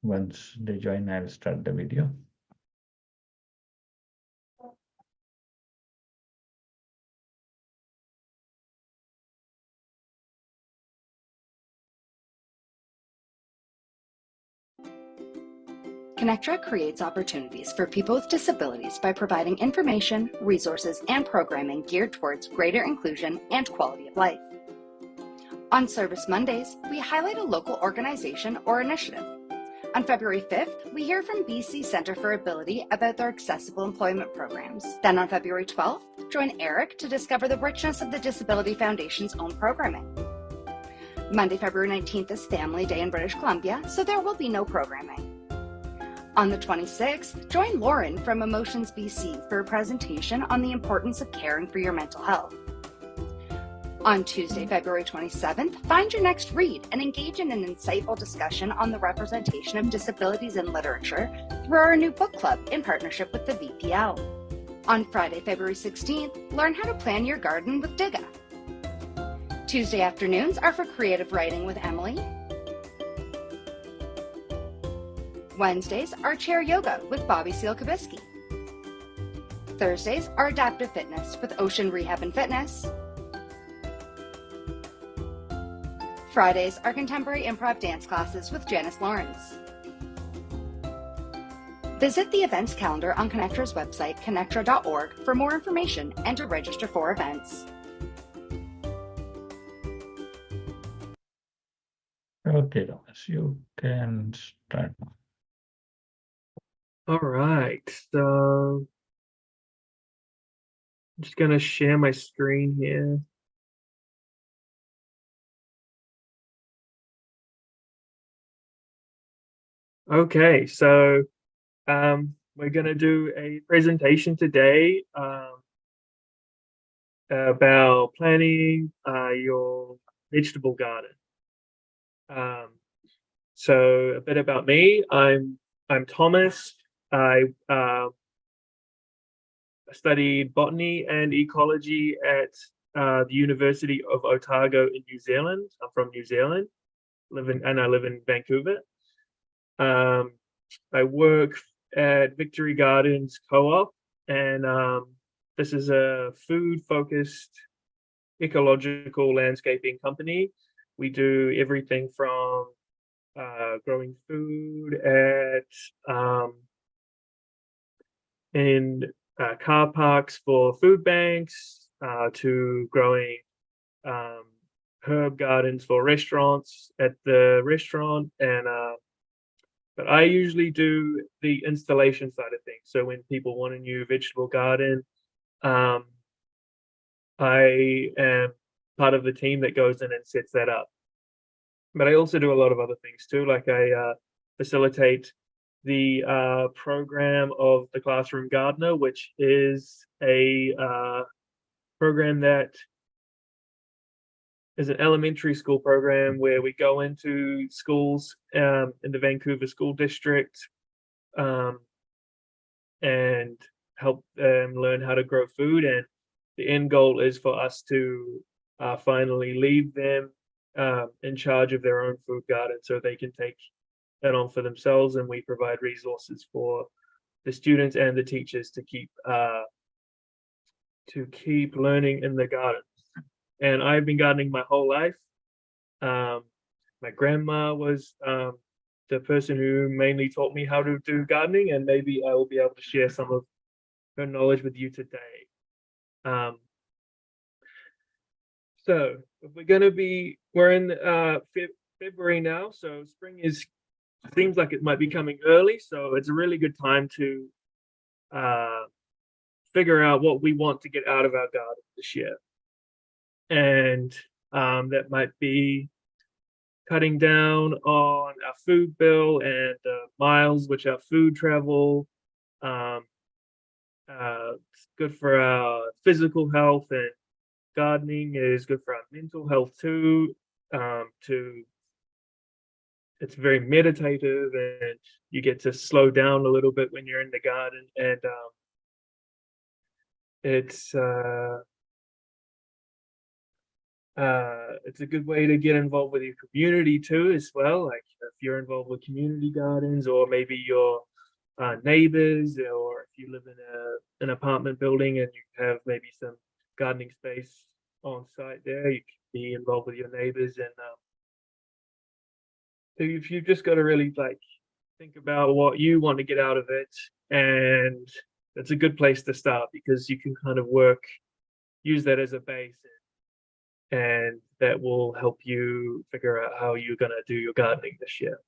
Once they join, I'll start the video. Connectra creates opportunities for people with disabilities by providing information, resources, and programming geared towards greater inclusion and quality of life. On Service Mondays, we highlight a local organization or initiative. On February 5th, we hear from BC Centre for Ability about their accessible employment programs. Then on February 12th, join Eric to discover the richness of the Disability Foundation's own programming. Monday, February 19th is Family Day in British Columbia, so there will be no programming. On the 26th, join Lauren from Emotions BC for a presentation on the importance of caring for your mental health. On Tuesday, February 27th, find your next read and engage in an insightful discussion on the representation of disabilities in literature through our new book club in partnership with the VPL. On Friday, February 16th, learn how to plan your garden with DIGA. Tuesday afternoons are for creative writing with Emily. Wednesdays are chair yoga with Bobby Seal-Kabisky. Thursdays are adaptive fitness with Ocean Rehab and Fitness. Fridays are contemporary improv dance classes with Janice Lawrence. Visit the events calendar on Connectra's website, connectra.org, for more information and to register for events. Okay, Thomas, you can start. All right, so I'm just going to share my screen here. Okay, so we're going to do a presentation today about planning your vegetable garden. So a bit about me. I'm Thomas. I studied botany and ecology at the University of Otago in New Zealand. I'm from New Zealand, I live in Vancouver. I work at Victory Gardens Co-op, and this is a food-focused ecological landscaping company. We do everything from growing food at in car parks for food banks, to growing herb gardens for restaurants at the restaurant, and but I usually do the installation side of things. So when people want a new vegetable garden, I am part of the team that goes in and sets that up. But I also do a lot of other things too, like I facilitate the program of the Classroom Gardener, which is a program that is an elementary school program where we go into schools in the Vancouver School District and help them learn how to grow food. And the end goal is for us to finally leave them in charge of their own food garden so they can take that on for themselves, and we provide resources for the students and the teachers to keep learning in the garden. And I've been gardening my whole life. My grandma was the person who mainly taught me how to do gardening, and maybe I will be able to share some of her knowledge with you today. So we're in February now, so spring seems like it might be coming early, so it's a really good time to figure out what we want to get out of our garden this year. And that might be cutting down on our food bill and miles which our food travel. It's good for our physical health, and gardening is good for our mental health too. It's very meditative, and you get to slow down a little bit when you're in the garden, and it's It's a good way to get involved with your community too, as well. Like if you're involved with community gardens, or maybe your neighbors, or if you live in an apartment building and you have maybe some gardening space on site there, you can be involved with your neighbors. And so you've just got to really like think about what you want to get out of it, and it's a good place to start because you can kind of use that as a base, and that will help you figure out how you're going to do your gardening this year.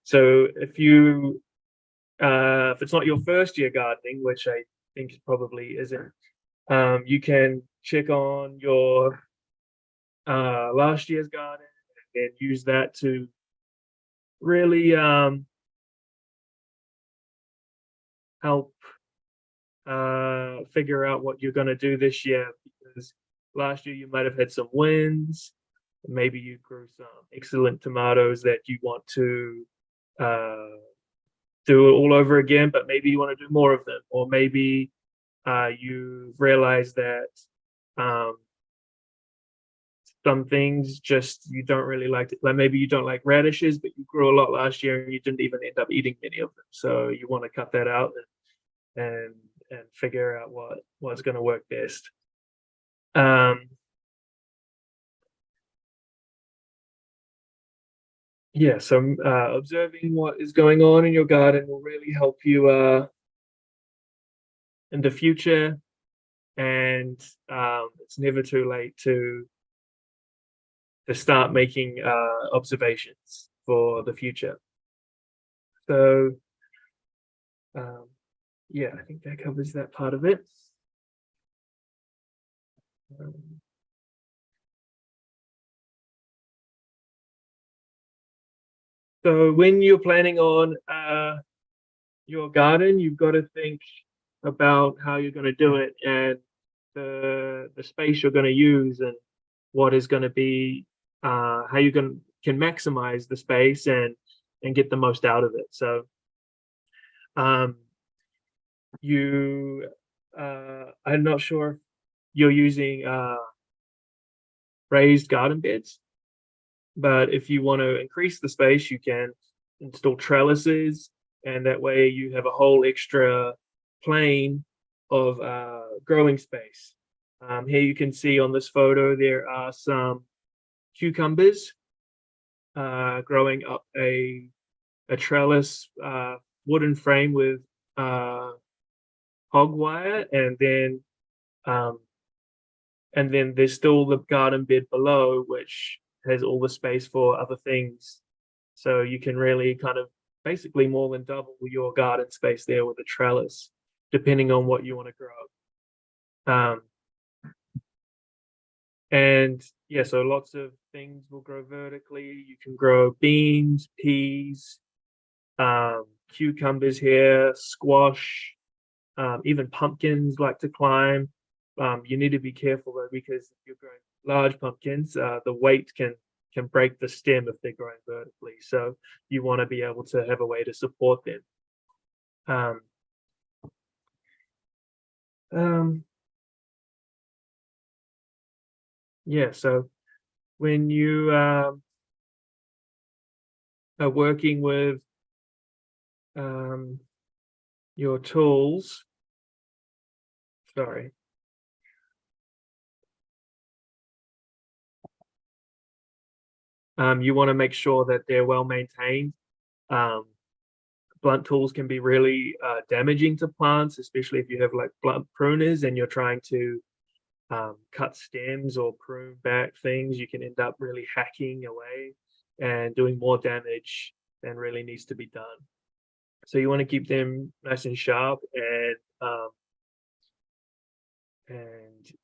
So if it's not your first year gardening, which I think it probably isn't, you can check on your last year's garden and use that to really help figure out what you're going to do this year, because last year you might have had some wins. Maybe you grew some excellent tomatoes that you want to do it all over again, but maybe you want to do more of them. Or maybe you realize that some things just you don't really like. Like maybe you don't like radishes, but you grew a lot last year and you didn't even end up eating many of them. So you want to cut that out and figure out what's going to work best. Yeah, so observing what is going on in your garden will really help you in the future, and it's never too late to start making observations for the future. So yeah, I think that covers that part of it. So when you're planning on your garden, you've got to think about how you're going to do it, and the space you're going to use, and what is going to be how you can maximize the space and get the most out of it. So I'm not sure if you're using raised garden beds, but if you want to increase the space, you can install trellises, and that way you have a whole extra plane of growing space. Here you can see on this photo there are some cucumbers growing up a trellis wooden frame with hog wire, and then there's still the garden bed below, which has all the space for other things. So you can really kind of basically more than double your garden space there with a trellis, depending on what you want to grow. And yeah, so lots of things will grow vertically. You can grow beans, peas, cucumbers here, squash, even pumpkins like to climb. You need to be careful though, because if you're growing large pumpkins, the weight can break the stem if they're growing vertically. So you want to be able to have a way to support them. Yeah, so when you are working with your tools, sorry. You want to make sure that they're well maintained. Blunt tools can be really damaging to plants, especially if you have like blunt pruners and you're trying to cut stems or prune back things. You can end up really hacking away and doing more damage than really needs to be done. So you want to keep them nice and sharp and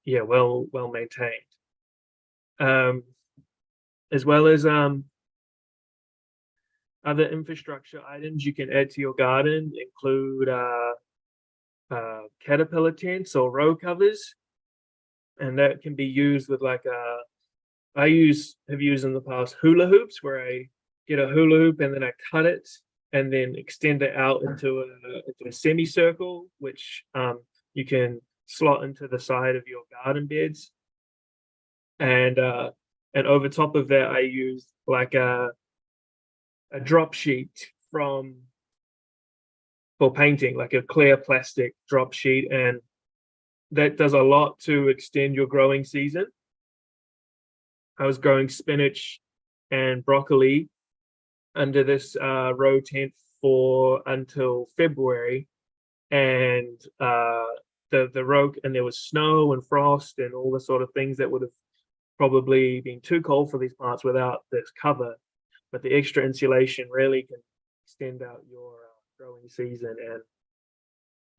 yeah, well maintained. As well as other infrastructure items you can add to your garden include caterpillar tents or row covers, and that can be used with like have used in the past hula hoops, where I get a hula hoop and then I cut it and then extend it out into a semicircle, which you can slot into the side of your garden beds. and over top of that I used like a drop sheet for painting, like a clear plastic drop sheet, and that does a lot to extend your growing season. I was growing spinach and broccoli under this row tent until February, and the row, and there was snow and frost and all the sort of things that would have probably been too cold for these plants without this cover. But the extra insulation really can extend out your growing season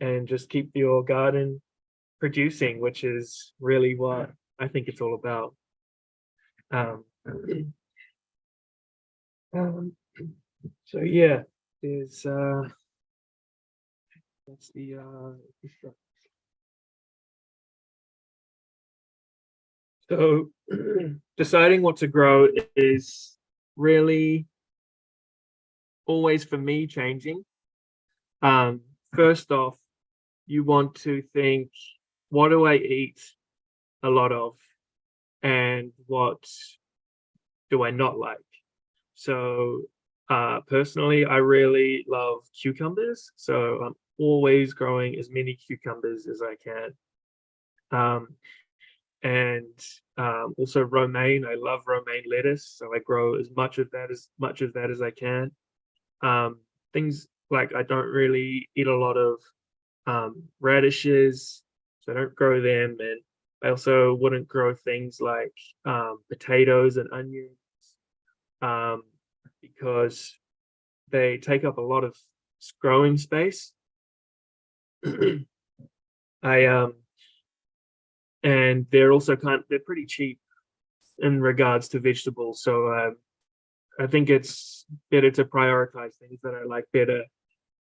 and just keep your garden producing, which is really what I think it's all about. So yeah, there's that's the so deciding what to grow is really always, for me, changing. First off, you want to think, what do I eat a lot of, and what do I not like? So personally, I really love cucumbers, so I'm always growing as many cucumbers as I can. And also romaine. I love romaine lettuce, so I grow as much of that as I can. Things like, I don't really eat a lot of radishes, so I don't grow them, and I also wouldn't grow things like potatoes and onions because they take up a lot of growing space. And they're also they're pretty cheap in regards to vegetables, so I think it's better to prioritize things that I like better,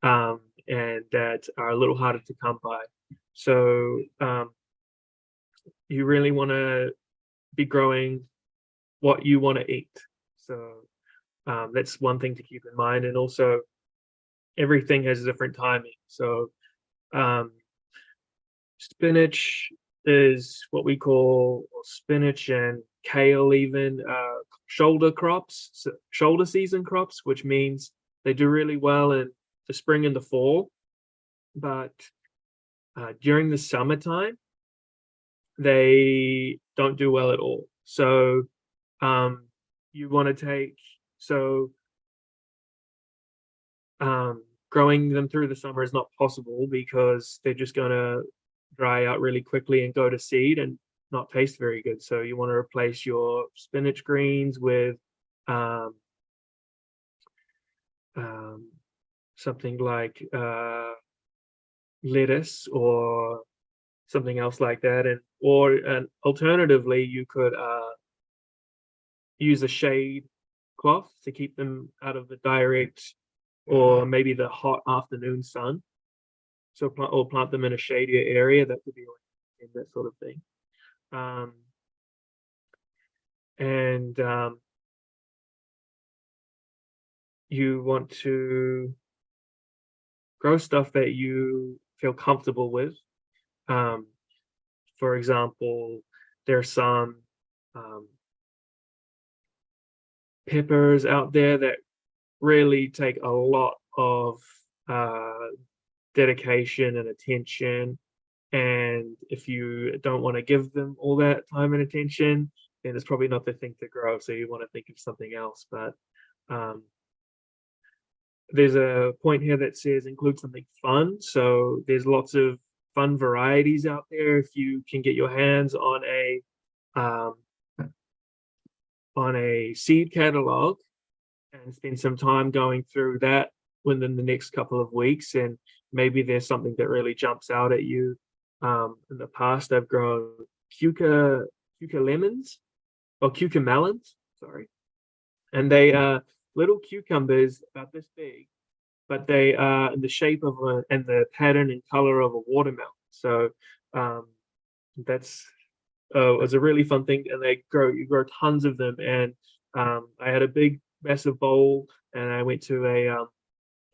and that are a little harder to come by. So you really want to be growing what you want to eat. So that's one thing to keep in mind. And also, everything has a different timing. So spinach is what we call, or spinach and kale even, shoulder crops, so shoulder season crops, which means they do really well in the spring and the fall, but during the summertime they don't do well at all. So you want to growing them through the summer is not possible because they're just going to dry out really quickly and go to seed and not taste very good. So you want to replace your spinach greens with something like lettuce or something else like that, and alternatively you could use a shade cloth to keep them out of the direct or maybe the hot afternoon sun. So plant them in a shadier area. That could be like that sort of thing. And you want to grow stuff that you feel comfortable with. For example, there's some peppers out there that really take a lot of dedication and attention, and if you don't want to give them all that time and attention, then it's probably not the thing to grow. So you want to think of something else. But there's a point here that says include something fun. So there's lots of fun varieties out there. If you can get your hands on a seed catalog and spend some time going through that within the next couple of weeks, and maybe there's something that really jumps out at you. In the past, I've grown cucumber melons, sorry, and they are little cucumbers about this big, but they are in the shape of and the pattern and color of a watermelon. So that's was a really fun thing, and you grow tons of them. And I had a big massive bowl, and I went to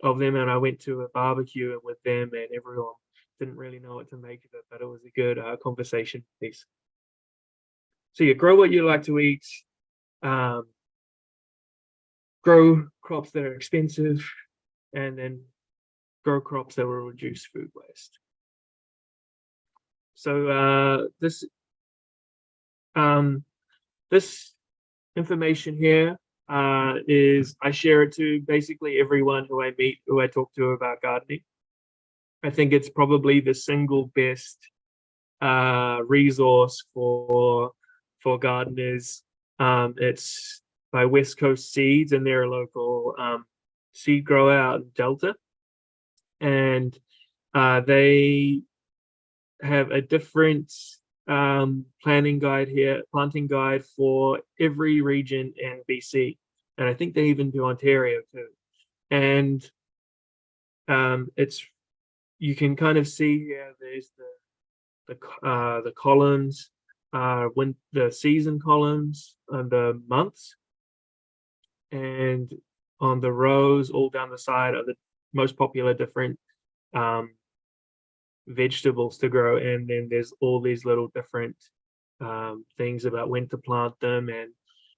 I went to a barbecue with them, and everyone didn't really know what to make of it, but it was a good conversation piece. So you grow what you like to eat, grow crops that are expensive, and then grow crops that will reduce food waste. So this information here is I share it to basically everyone who I meet, who I talk to about gardening. I think it's probably the single best resource for gardeners. It's by West Coast Seeds, and they're a local seed grower out in Delta, and they have a different planting guide for every region in BC, and I think they even do Ontario too. And you can kind of see here. There's the columns, when the season columns and the months, and on the rows all down the side are the most popular different vegetables to grow, and then there's all these little different things about when to plant them and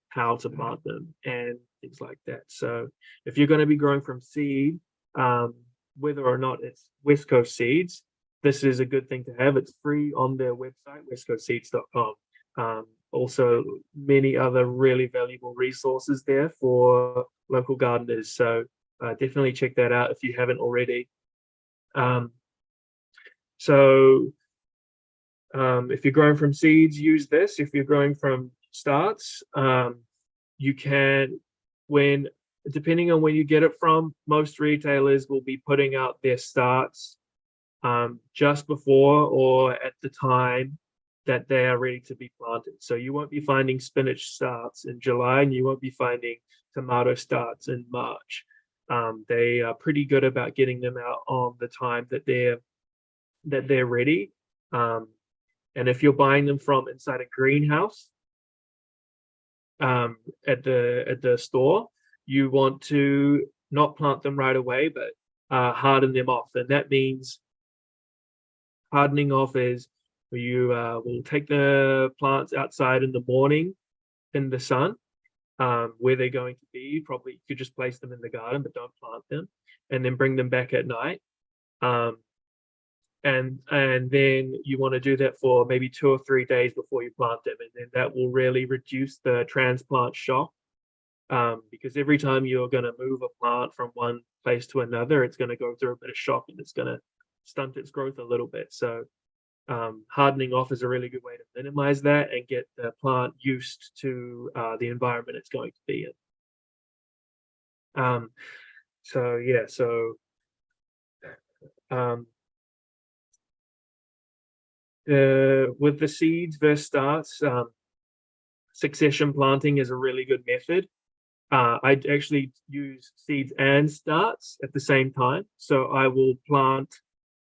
how to plant them and things like that. So if you're going to be growing from seed, whether or not it's West Coast Seeds, this is a good thing to have. It's free on their website, westcoastseeds.com. Also, many other really valuable resources there for local gardeners. So definitely check that out if you haven't already. If you're growing from seeds, use this. If you're growing from starts, you can, depending on where you get it from, most retailers will be putting out their starts just before or at the time that they are ready to be planted. So you won't be finding spinach starts in July, and you won't be finding tomato starts in March. They are pretty good about getting them out on the time that they're ready. And if you're buying them from inside a greenhouse at the store, you want to not plant them right away, but harden them off. And that means hardening off is you will take the plants outside in the morning in the sun, where they're going to be. Probably you could just place them in the garden, but don't plant them, and then bring them back at night. And then you want to do that for maybe 2 or 3 days before you plant them, and then that will really reduce the transplant shock, because every time you're going to move a plant from one place to another, it's going to go through a bit of shock, and it's going to stunt its growth a little bit. So hardening off is a really good way to minimize that and get the plant used to the environment it's going to be in. With the seeds versus starts, succession planting is a really good method. I actually use seeds and starts at the same time. So I will plant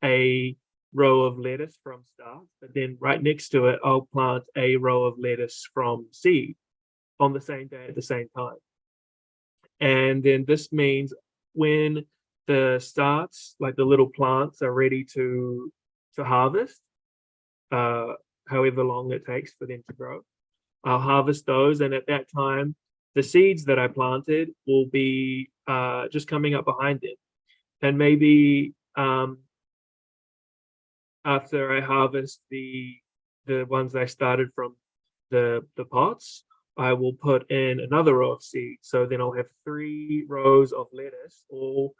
a row of lettuce from starts, but then right next to it, I'll plant a row of lettuce from seed on the same day at the same time. And then this means when the starts, like the little plants, are ready to harvest, however long it takes for them to grow, I'll harvest those, and at that time the seeds that I planted will be just coming up behind them. And maybe after I harvest the ones I started from the pots, I will put in another row of seeds. So then I'll have 3 rows of lettuce, all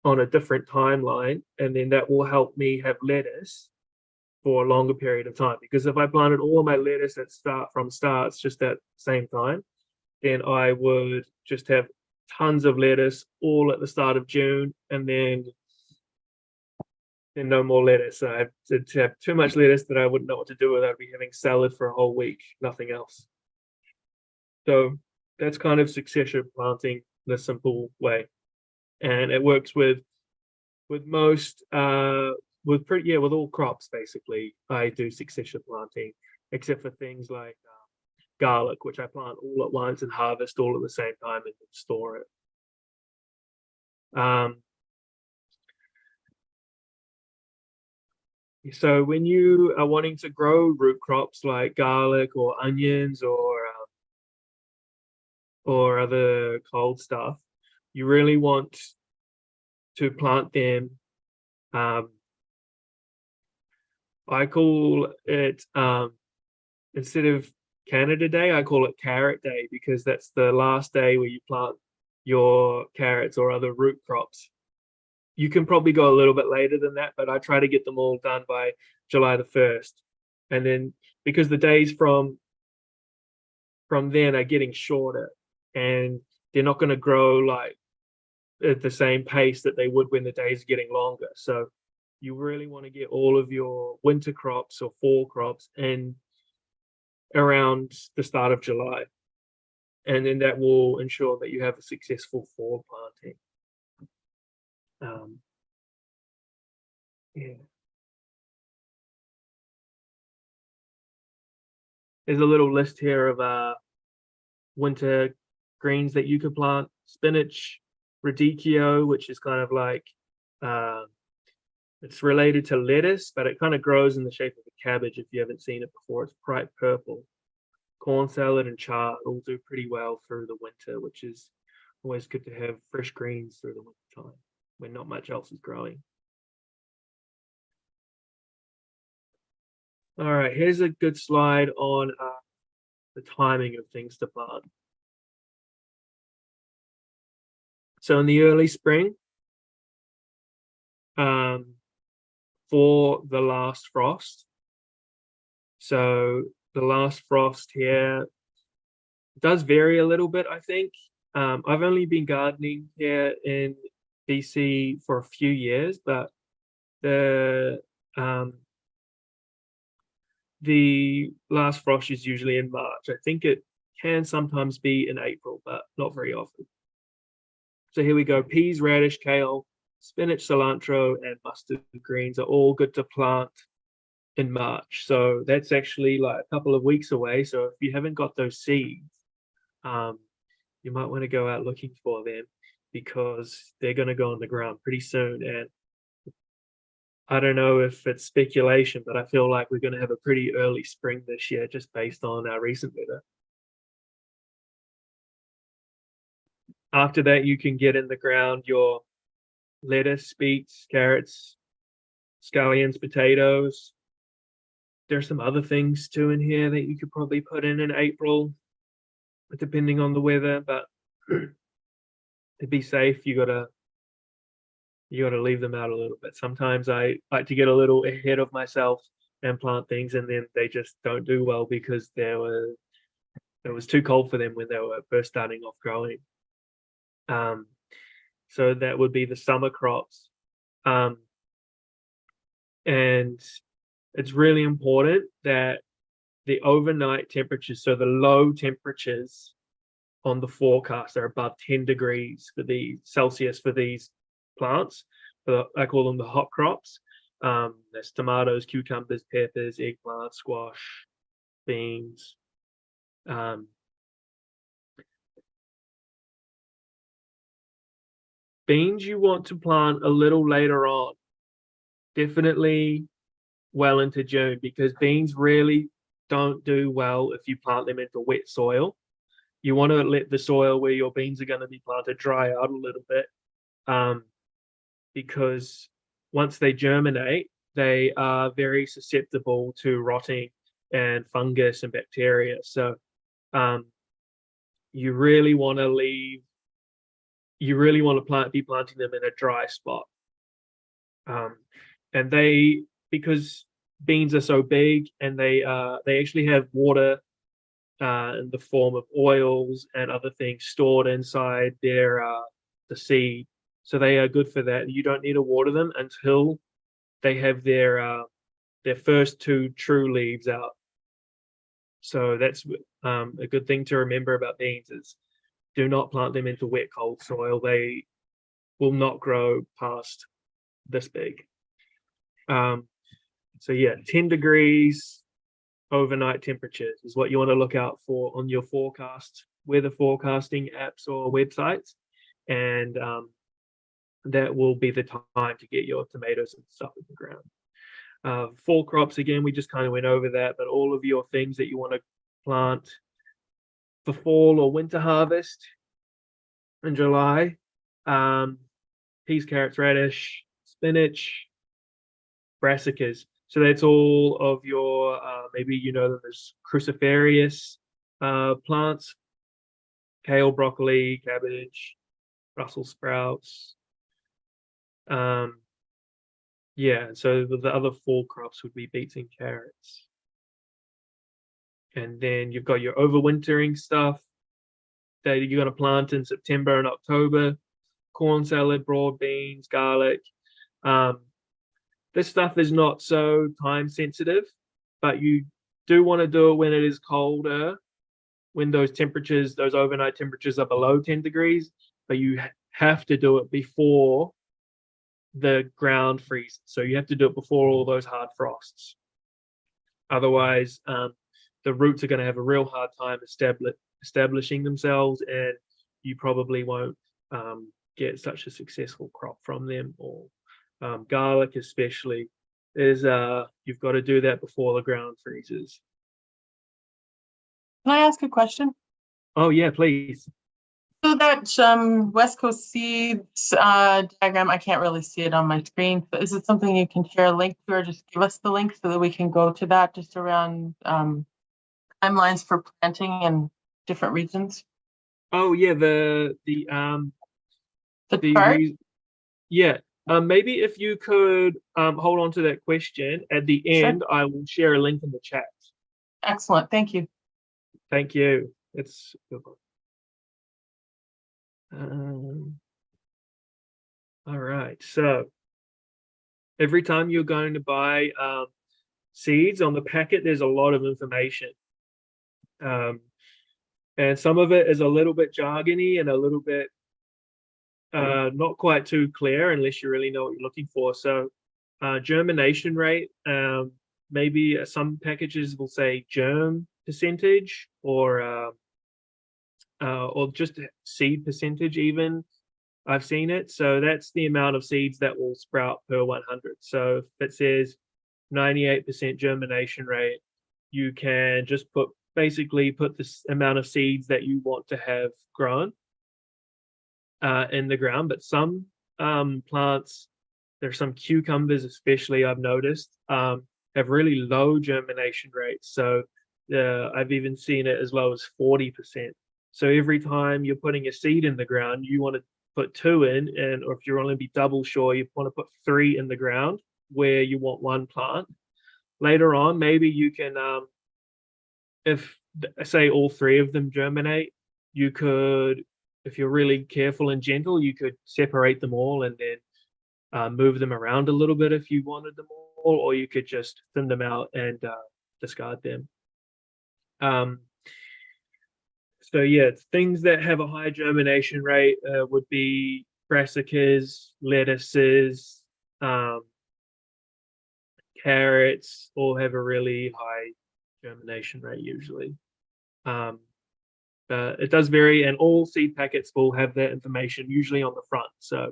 on a different timeline, and then that will help me have lettuce for a longer period of time. Because if I planted all of my lettuce at starts just at the same time, then I would just have tons of lettuce all at the start of June, and then no more lettuce. So I have too much lettuce that I wouldn't know what to do with. I'd be having salad for a whole week, nothing else. So that's kind of succession planting in a simple way, and it works with most with all crops basically. I do succession planting, except for things like garlic, which I plant all at once and harvest all at the same time and then store it. So when you are wanting to grow root crops like garlic or onions or other cold stuff, you really want to plant them. I call it, instead of Canada Day, I call it Carrot Day, because that's the last day where you plant your carrots or other root crops. You can probably go a little bit later than that, but I try to get them all done by July the 1st. And then because the days from then are getting shorter, and they're not going to grow like at the same pace that they would when the days are getting longer. So you really want to get all of your winter crops or fall crops in around the start of July. And then that will ensure that you have a successful fall planting. Yeah. There's a little list here of winter greens that you could plant: spinach, radicchio, which is kind of like it's related to lettuce, but it kind of grows in the shape of a cabbage. If you haven't seen it before, it's bright purple. Corn salad and chard all do pretty well through the winter, which is always good to have fresh greens through the winter time when not much else is growing. All right, here's a good slide on the timing of things to plant. So in the early spring, for the last frost. So the last frost here does vary a little bit, I think. I've only been gardening here in BC for a few years, but the last frost is usually in March. I think it can sometimes be in April, but not very often. So here we go. Peas, radish, kale, spinach, cilantro, and mustard greens are all good to plant in March. So that's actually like a couple of weeks away. So if you haven't got those seeds, you might want to go out looking for them, because they're going to go on the ground pretty soon. And I don't know if it's speculation, but I feel like we're going to have a pretty early spring this year, just based on our recent weather. After that, you can get in the ground your lettuce, beets, carrots, scallions, potatoes. There's some other things too in here that you could probably put in April, depending on the weather, but to be safe, you gotta leave them out a little bit. Sometimes I like to get a little ahead of myself and plant things, and then they just don't do well because it was too cold for them when they were first starting off growing. So that would be the summer crops. And it's really important that the overnight temperatures, so the low temperatures on the forecast, are above 10 degrees for the Celsius for these plants. I call them the hot crops. There's tomatoes, cucumbers, peppers, eggplant, squash, beans. Beans you want to plant a little later on, definitely well into June, because beans really don't do well if you plant them into wet soil. You want to let the soil where your beans are going to be planted dry out a little bit, because once they germinate, they are very susceptible to rotting and fungus and bacteria. So you really want to be planting them in a dry spot. And because beans are so big, and they actually have water in the form of oils and other things stored inside the seed. So they are good for that. You don't need to water them until they have their first two true leaves out. So that's a good thing to remember about beans is do not plant them into wet, cold soil. They will not grow past this big. So yeah, 10 degrees overnight temperatures is what you want to look out for on your weather forecasting apps or websites. And that will be the time to get your tomatoes and stuff in the ground. Fall crops, again, we just kind of went over that, but all of your things that you want to plant for fall or winter harvest in July, peas, carrots, radish, spinach, brassicas. So that's all of your, maybe you know them as cruciferous plants, kale, broccoli, cabbage, Brussels sprouts. Yeah, so the other fall crops would be beets and carrots. And then you've got your overwintering stuff that you're going to plant in September and October, corn salad, broad beans, garlic. This stuff is not so time sensitive, but you do want to do it when it is colder, when those temperatures, those overnight temperatures are below 10 degrees, but you have to do it before the ground freezes. So you have to do it before all those hard frosts. Otherwise, the roots are going to have a real hard time establishing themselves, and you probably won't get such a successful crop from them. Or garlic especially is you've got to do that before the ground freezes. Can I ask a question? Oh yeah, please. So that West Coast Seeds diagram, I can't really see it on my screen. But is it something you can share a link to, or just give us the link so that we can go to that, just around timelines for planting in different regions? Oh yeah, the chart? Yeah. Maybe if you could hold on to that question at the end, Sure. I will share a link in the chat. Excellent, thank you. Thank you. It's good. All right. So every time you're going to buy seeds on the packet, there's a lot of information. And some of it is a little bit jargony and a little bit not quite too clear unless you really know what you're looking for. So germination rate, maybe some packages will say germ percentage or just seed percentage even. I've seen it. So that's the amount of seeds that will sprout per 100. So if it says 98% germination rate, you can just basically put this amount of seeds that you want to have grown in the ground. But some plants, there's some cucumbers especially I've noticed, have really low germination rates. So I've even seen it as low as 40%. So every time you're putting a seed in the ground, you want to put 2 in, or if you're only be double sure, you want to put 3 in the ground where you want 1 plant. Later on, maybe you can, if say all 3 of them germinate, you could, if you're really careful and gentle, you could separate them all and then move them around a little bit if you wanted them all, or you could just thin them out and discard them. So yeah, things that have a high germination rate would be brassicas, lettuces, carrots, all have a really high germination rate usually. But it does vary, and all seed packets will have that information usually on the front. So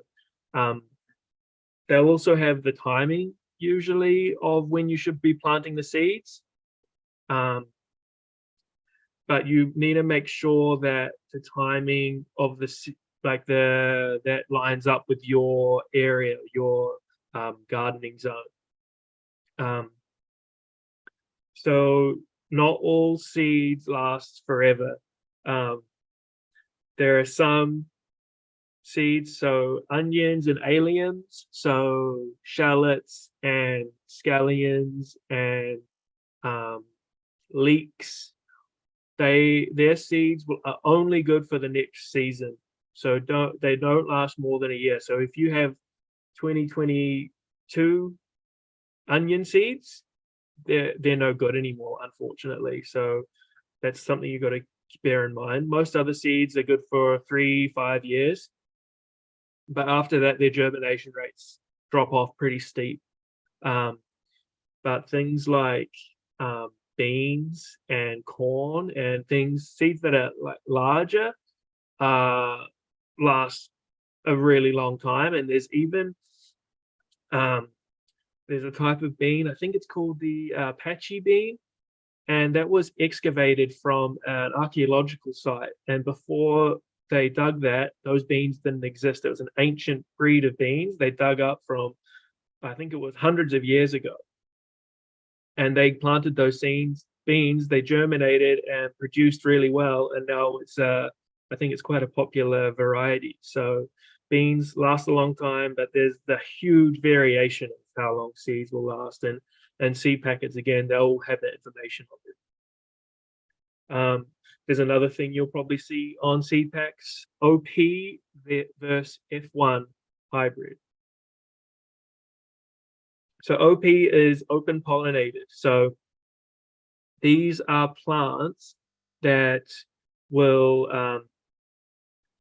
they'll also have the timing usually of when you should be planting the seeds. But you need to make sure that the timing of that lines up with your area, your gardening zone. So not all seeds last forever. There are some seeds, so onions and alliums, so shallots and scallions and leeks. Their seeds are only good for the next season, so they don't last more than a year. So if you have 2022 onion seeds, they're no good anymore, unfortunately. So that's something you got to bear in mind. Most other seeds are good for 3-5 years, but after that their germination rates drop off pretty steep. But things like beans and corn and seeds that are like larger last a really long time. And there's even there's a type of bean, I think it's called the patchy bean, and that was excavated from an archaeological site. And before they dug that, those beans didn't exist. It was an ancient breed of beans they dug up from, I think it was hundreds of years ago. And they planted those beans, they germinated and produced really well. And now it's, I think it's quite a popular variety. So beans last a long time, but there's the huge variation of how long seeds will last. And seed packets, again, they'll have that information on it. There's another thing you'll probably see on seed packs, OP versus F1 hybrid. So OP is open pollinated. So these are plants that will,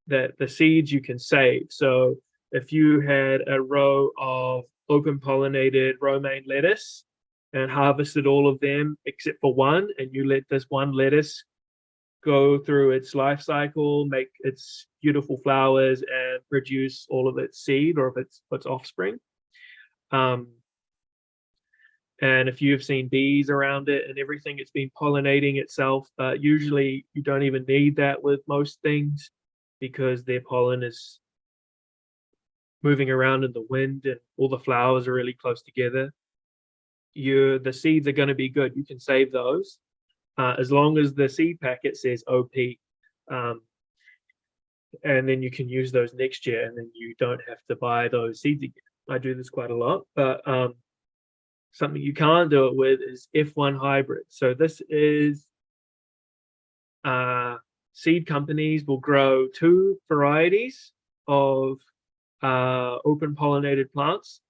that the seeds you can save. So if you had a row of open pollinated romaine lettuce and harvested all of them except for one, and you let this one lettuce go through its life cycle, make its beautiful flowers and produce all of its seed or of its offspring. And if you've seen bees around it and everything, it's been pollinating itself, but usually you don't even need that with most things because their pollen is moving around in the wind and all the flowers are really close together. The seeds are going to be good. You can save those as long as the seed packet says OP. And then you can use those next year and then you don't have to buy those seeds again. I do this quite a lot, but something you can't do it with is F1 hybrid. So this is seed companies will grow 2 varieties of open pollinated plants,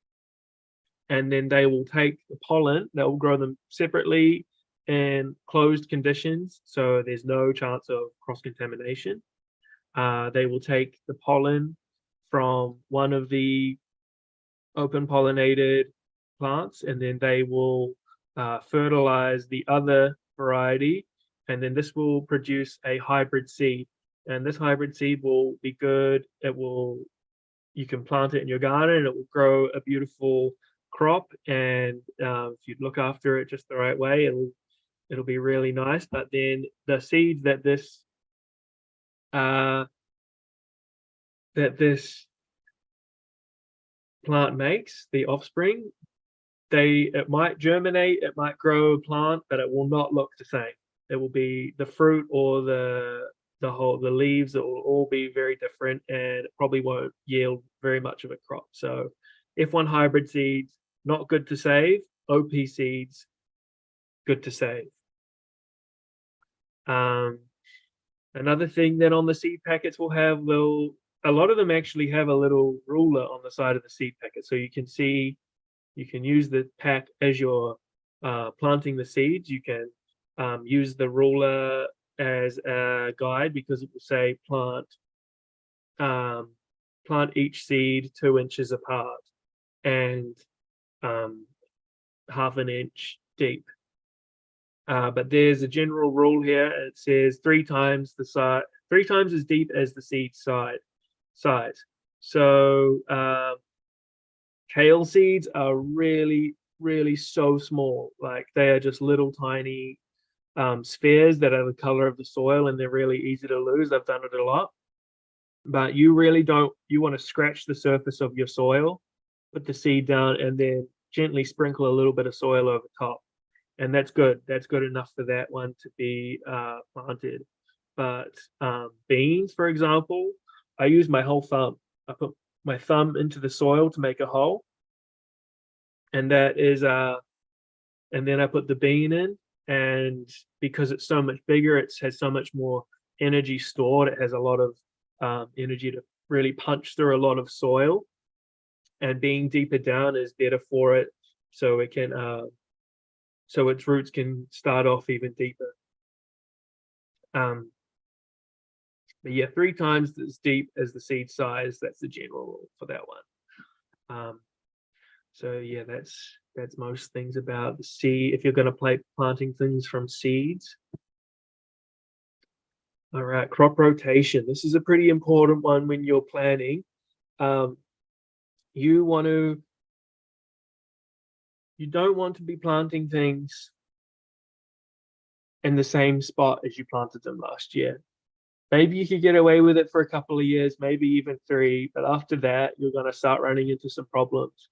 and then they will take the pollen, they will grow them separately in closed conditions, so there's no chance of cross-contamination. They will take the pollen from one of the open pollinated plants, and then they will fertilize the other variety, and then this will produce a hybrid seed. And this hybrid seed will be good. You can plant it in your garden and it will grow a beautiful crop. And if you look after it just the right way, it'll be really nice. But then the seeds that this plant makes, the offspring, it might germinate, it might grow a plant, but it will not look the same. It will be the fruit or the leaves, it will all be very different, and it probably won't yield very much of a crop. So F1 hybrid seeds, not good to save. OP seeds, good to save. Another thing that on the seed packets will have, a lot of them actually have a little ruler on the side of the seed packet. So you can see, you can use the pack as you're planting the seeds. You can use the ruler as a guide because it will say plant each seed 2 inches apart and ½ an inch deep. But there's a general rule here. It says 3 times as deep as the seed size. So kale seeds are really, really so small. Like they are just little tiny spheres that are the color of the soil, and they're really easy to lose. I've done it a lot. But you really don't, you want to scratch the surface of your soil, put the seed down, and then gently sprinkle a little bit of soil over top. And that's good. That's good enough for that one to be planted. But beans, for example, I use my whole thumb. I put my thumb into the soil to make a hole. And that is, and then I put the bean in, and because it's so much bigger, it has so much more energy stored. It has a lot of energy to really punch through a lot of soil, and being deeper down is better for it, so it can so its roots can start off even deeper. But yeah, 3 times as deep as the seed size. That's the general rule for that one. So yeah, that's most things about the seed. If you're going to planting things from seeds. All right, crop rotation. This is a pretty important one when you're planting. You want to you don't want to be planting things in the same spot as you planted them last year. Maybe you could get away with it for a couple of years, maybe even 3, but after that, you're going to start running into some problems.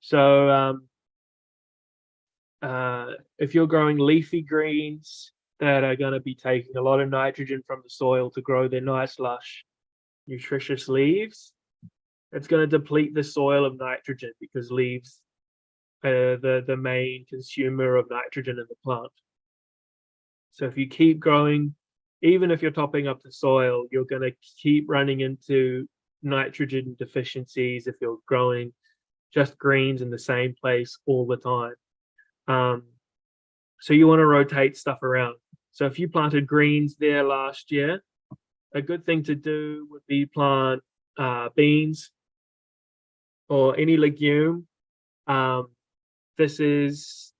So if you're growing leafy greens that are going to be taking a lot of nitrogen from the soil to grow their nice, lush, nutritious leaves, it's going to deplete the soil of nitrogen because leaves are the main consumer of nitrogen in the plant. So if you keep growing, even if you're topping up the soil, you're going to keep running into nitrogen deficiencies if you're growing just greens in the same place all the time. So you want to rotate stuff around. So if you planted greens there last year, a good thing to do would be plant beans or any legume. This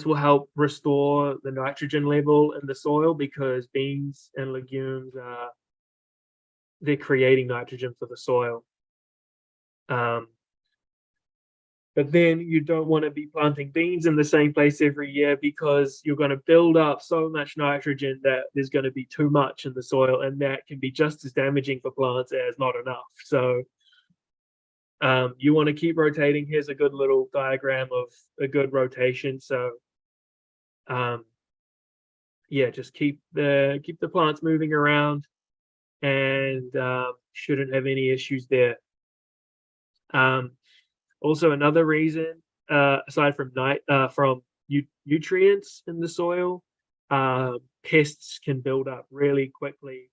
will help restore the nitrogen level in the soil because beans and legumes they're creating nitrogen for the soil. But then you don't want to be planting beans in the same place every year because you're going to build up so much nitrogen that there's going to be too much in the soil, and that can be just as damaging for plants as not enough. So you want to keep rotating. Here's a good little diagram of a good rotation. So yeah, just keep the plants moving around, and shouldn't have any issues there. Also, another reason, aside from nutrients in the soil, pests can build up really quickly.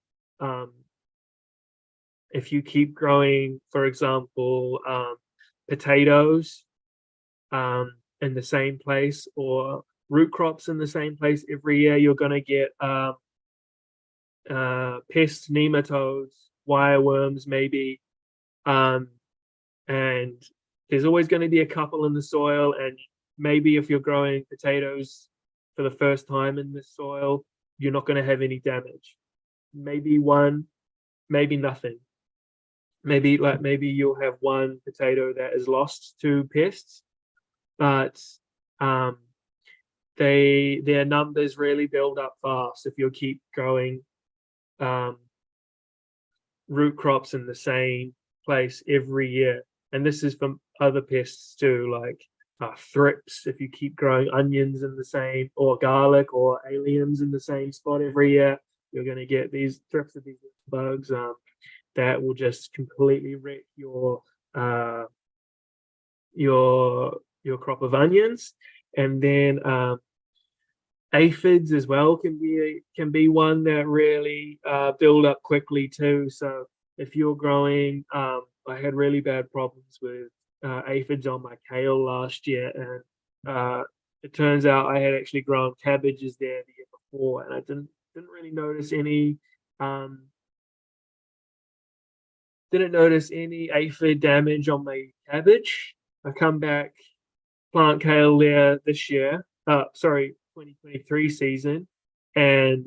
If you keep growing, for example, potatoes in the same place or root crops in the same place every year, you're going to get pests, nematodes, wireworms, maybe, and there's always going to be a couple in the soil. And maybe if you're growing potatoes for the first time in this soil, you're not going to have any damage. Maybe one, maybe nothing. Maybe you'll have one potato that is lost to pests, but their numbers really build up fast if you keep growing root crops in the same place every year. And this is from other pests too, like thrips. If you keep growing onions in the same, or garlic or alliums in the same spot every year, you're going to get these thrips of these bugs that will just completely wreck your crop of onions. And then aphids as well can be one that really build up quickly too. So if you're growing, I had really bad problems with aphids on my kale last year, and it turns out I had actually grown cabbages there the year before, and I didn't really notice any aphid damage on my cabbage. I come back, plant kale there this year, 2023 season, and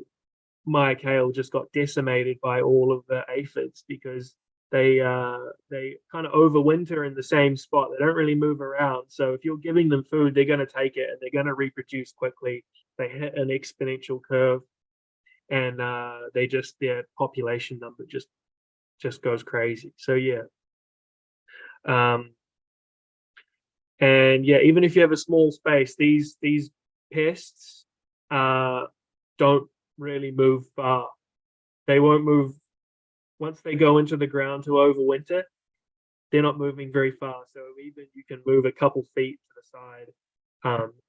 my kale just got decimated by all of the aphids because they kind of overwinter in the same spot. They don't really move around. So if you're giving them food, they're going to take it and they're going to reproduce quickly. They hit an exponential curve, and their population number just goes crazy. So yeah. And yeah, even if you have a small space, these pests don't really move far. They won't move once they go into the ground to overwinter. They're not moving very far. So even you can move a couple feet to the side.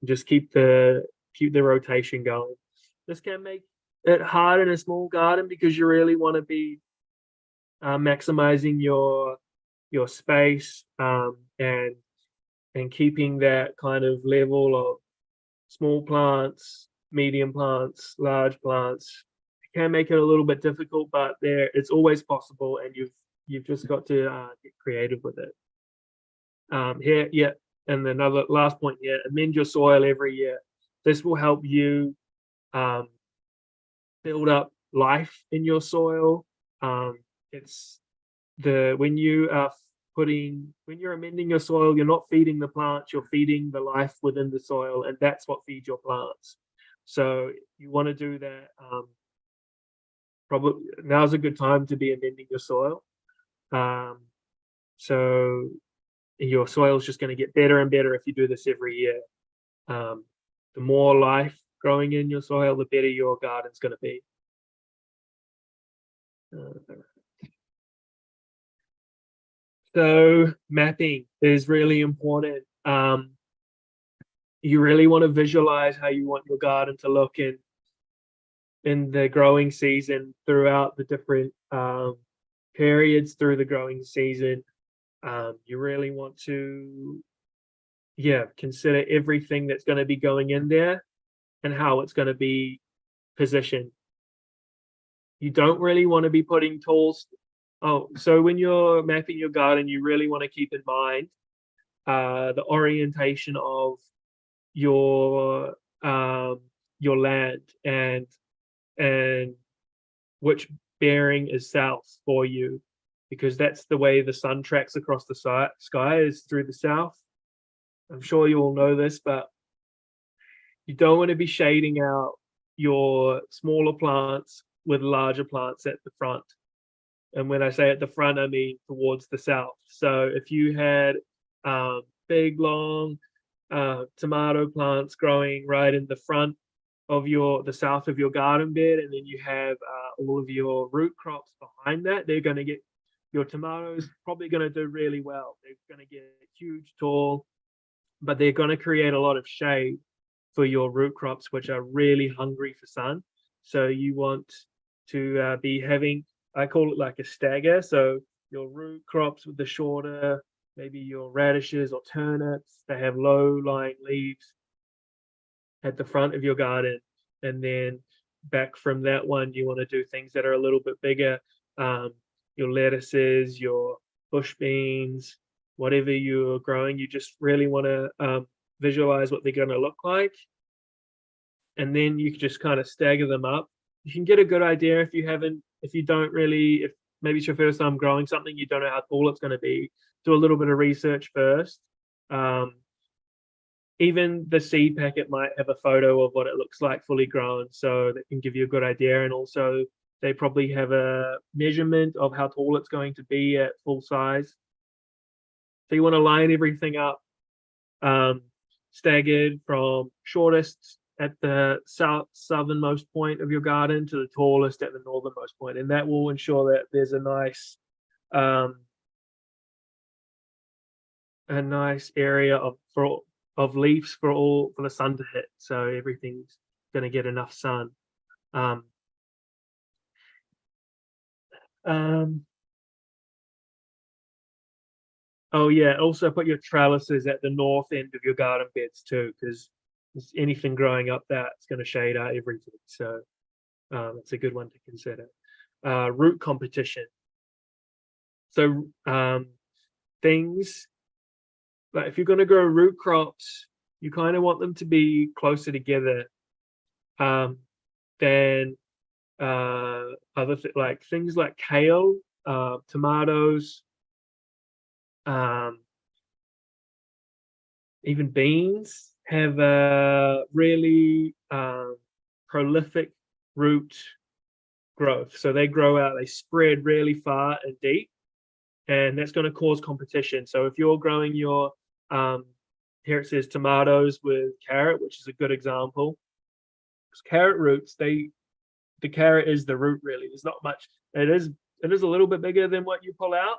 Just keep the rotation going. This can make it hard in a small garden because you really want to be maximizing your space and keeping that kind of level of small plants, medium plants, large plants. It can make it a little bit difficult, but it's always possible, and you've just got to get creative with it. Here, yeah, and another last point here: amend your soil every year. This will help you build up life in your soil. When you when you're amending your soil, you're not feeding the plants, you're feeding the life within the soil, and that's what feeds your plants. So you want to do that. Probably now's a good time to be amending your soil. So your soil is just going to get better and better if you do this every year. The more life growing in your soil, the better your garden's going to be. So mapping is really important. You really want to visualize how you want your garden to look in the growing season, throughout the different periods through the growing season. You really want to, consider everything that's going to be going in there and how it's going to be positioned. You don't really want to be putting tools. So when you're mapping your garden, you really want to keep in mind the orientation of your land and which bearing is south for you, because that's the way the sun tracks across the sky, is through the south. I'm sure you all know this, but you don't want to be shading out your smaller plants with larger plants at the front. And when I say at the front, I mean towards the south. So if you had big, long tomato plants growing right in the front of the south of your garden bed, and then you have all of your root crops behind that, they're going to get, your tomatoes probably going to do really well. They're going to get huge, tall, but they're going to create a lot of shade for your root crops, which are really hungry for sun. So you want to be having, I call it like a stagger. So your root crops with the shorter, maybe your radishes or turnips, they have low-lying leaves at the front of your garden. And then back from that one, you want to do things that are a little bit bigger. Your lettuces, your bush beans, whatever you're growing, you just really want to visualize what they're going to look like. And then you can just kind of stagger them up. You can get a good idea if maybe it's your first time growing something, you don't know how tall it's going to be. Do a little bit of research first. Even the seed packet might have a photo of what it looks like fully grown, so that can give you a good idea. And also they probably have a measurement of how tall it's going to be at full size. So you want to line everything up staggered from shortest at the southernmost point of your garden to the tallest at the northernmost point, and that will ensure that there's a nice area of leaves for the sun to hit, so everything's going to get enough sun. Oh yeah, also put your trellises at the north end of your garden beds too, because anything growing up that's going to shade out everything. So it's a good one to consider. Root competition. So things like, if you're going to grow root crops, you kind of want them to be closer together than like things like kale, tomatoes, even beans have a really prolific root growth. So they grow out, they spread really far and deep, and that's going to cause competition. So if you're growing your, here it says tomatoes with carrot, which is a good example. Because carrot roots, the carrot is the root really. There's not much. It is a little bit bigger than what you pull out,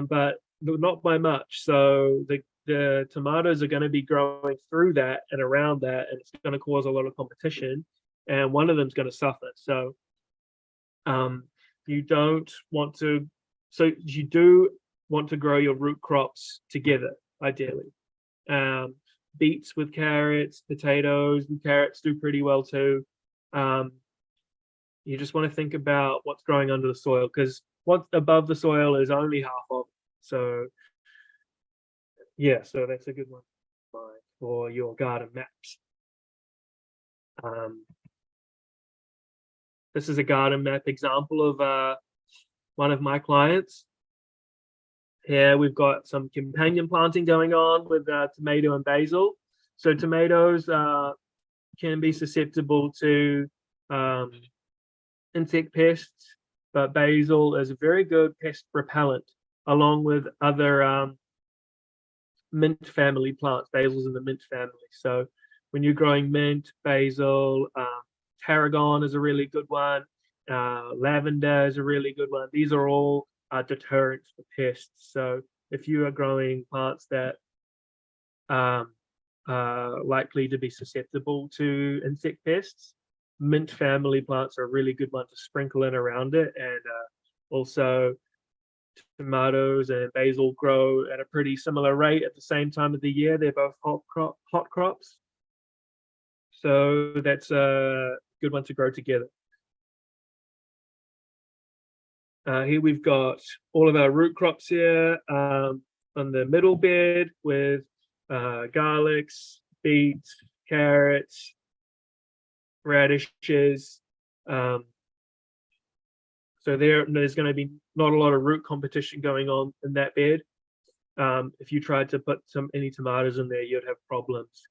but not by much. So the tomatoes are going to be growing through that and around that, and it's going to cause a lot of competition, and one of them's going to suffer. So you don't want to, so you do want to grow your root crops together, ideally. Beets with carrots, potatoes with carrots do pretty well too. You just want to think about what's growing under the soil, because what's above the soil is only half of it. So yeah, so that's a good one for your garden maps. This is a garden map example of one of my clients. Here we've got some companion planting going on with tomato and basil. So tomatoes can be susceptible to insect pests, but basil is a very good pest repellent, along with other mint family plants. Basil's in the mint family. So when you're growing mint, basil, tarragon is a really good one. Lavender is a really good one. These are all deterrents for pests. So if you are growing plants that are likely to be susceptible to insect pests, mint family plants are a really good one to sprinkle in around it. And also tomatoes and basil grow at a pretty similar rate at the same time of the year. They're both hot crops. So that's a good one to grow together. Here we've got all of our root crops here on the middle bed with garlics, beets, carrots, radishes. So there's going to be not a lot of root competition going on in that bed. If you tried to put any tomatoes in there, you'd have problems.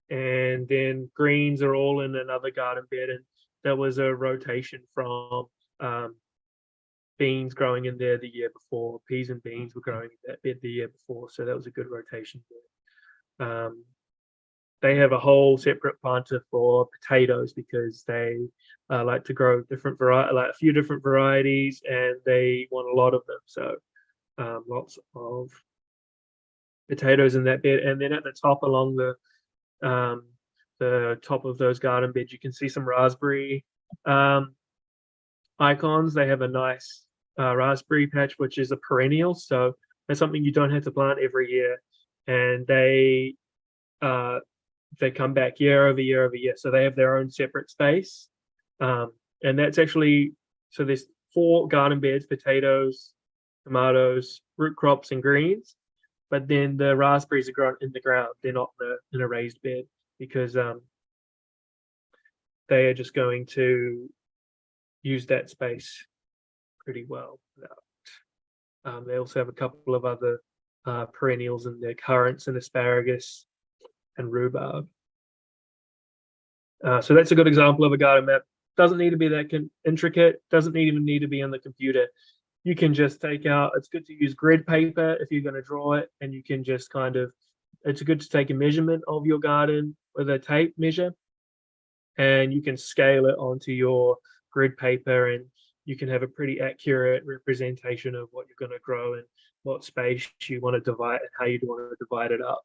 And then greens are all in another garden bed, and there was a rotation from beans growing in there the year before. Peas and beans were growing in that bed the year before, so that was a good rotation there. They have a whole separate planter for potatoes because they like to grow like a few different varieties, and they want a lot of them. So lots of potatoes in that bed. And then at the top, along the top of those garden beds, you can see some raspberry icons. They have a nice raspberry patch, which is a perennial. So that's something you don't have to plant every year, and they come back year over year over year. So they have their own separate space. And that's actually, so there's 4 garden beds: potatoes, tomatoes, root crops, and greens. But then the raspberries are grown in the ground. They're not in a raised bed because they are just going to use that space pretty well. They also have a couple of other perennials in there: currants and asparagus and rhubarb. So that's a good example of a garden map. Doesn't need to be that intricate, doesn't even need to be on the computer. You can just take out, it's good to use grid paper if you're going to draw it, and you can just it's good to take a measurement of your garden with a tape measure, and you can scale it onto your grid paper, and you can have a pretty accurate representation of what you're going to grow and what space you want to divide and how you want to divide it up.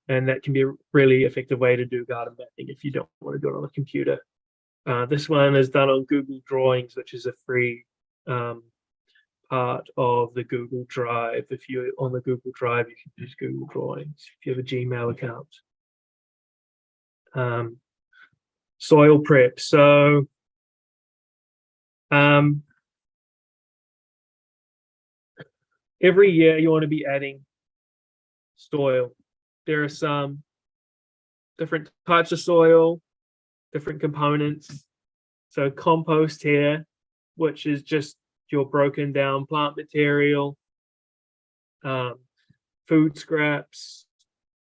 And that can be a really effective way to do garden mapping if you don't want to do it on a computer. This one is done on Google Drawings, which is a free part of the Google Drive. If you're on the Google Drive, you can use Google Drawings if you have a Gmail account. Soil prep. So every year you want to be adding soil. There are some different types of soil, different components. So compost here, which is just your broken down plant material, food scraps,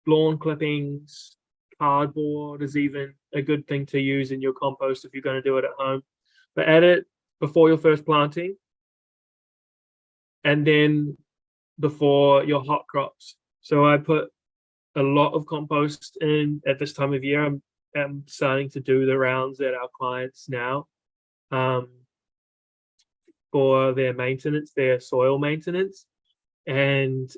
lawn clippings, cardboard is even a good thing to use in your compost if you're going to do it at home. But add it before your first planting, and then before your hot crops. So I put a lot of compost in at this time of year. I'm starting to do the rounds at our clients now for their maintenance, their soil maintenance. And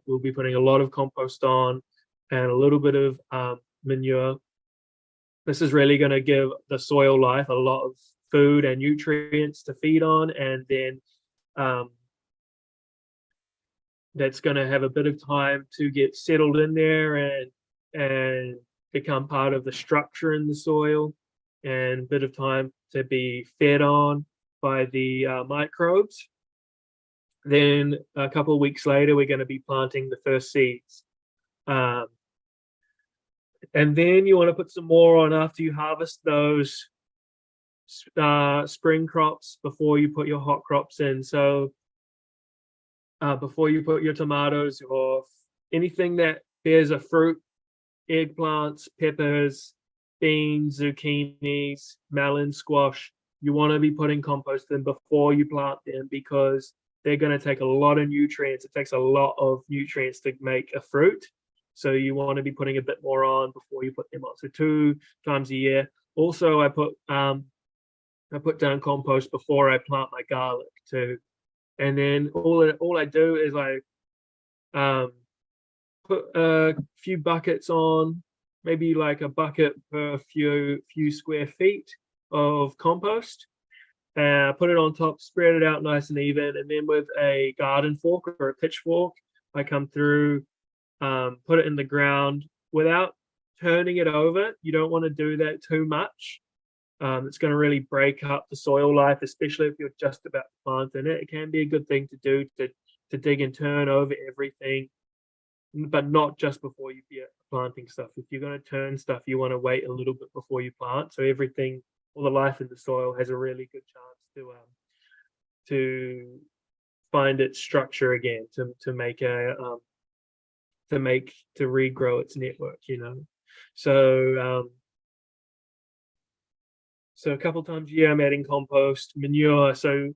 we'll be putting a lot of compost on and a little bit of manure. This is really going to give the soil life a lot of food and nutrients to feed on, and then that's going to have a bit of time to get settled in there and become part of the structure in the soil, and a bit of time to be fed on by the microbes. Then a couple of weeks later, we're going to be planting the first seeds. And then you want to put some more on after you harvest those spring crops before you put your hot crops in. So before you put your tomatoes or anything that bears a fruit, eggplants, peppers, beans, zucchinis, melon, squash. You want to be putting compost in before you plant them because they're going to take a lot of nutrients. It takes a lot of nutrients to make a fruit. So you want to be putting a bit more on before you put them on. So 2 times a year. Also, I put down compost before I plant my garlic too. And then all I do is I put a few buckets on, maybe like a bucket per few square feet of compost. Put it on top, spread it out nice and even, and then with a garden fork or a pitchfork, I come through, put it in the ground without turning it over. You don't want to do that too much. It's going to really break up the soil life, especially if you're just about to plant in it. It can be a good thing to do to dig and turn over everything, but not just before you be planting stuff. If you're going to turn stuff, you want to wait a little bit before you plant, so everything, all the life in the soil has a really good chance to find its structure again, to regrow its network, you know. So a couple times a year I'm adding compost, manure. So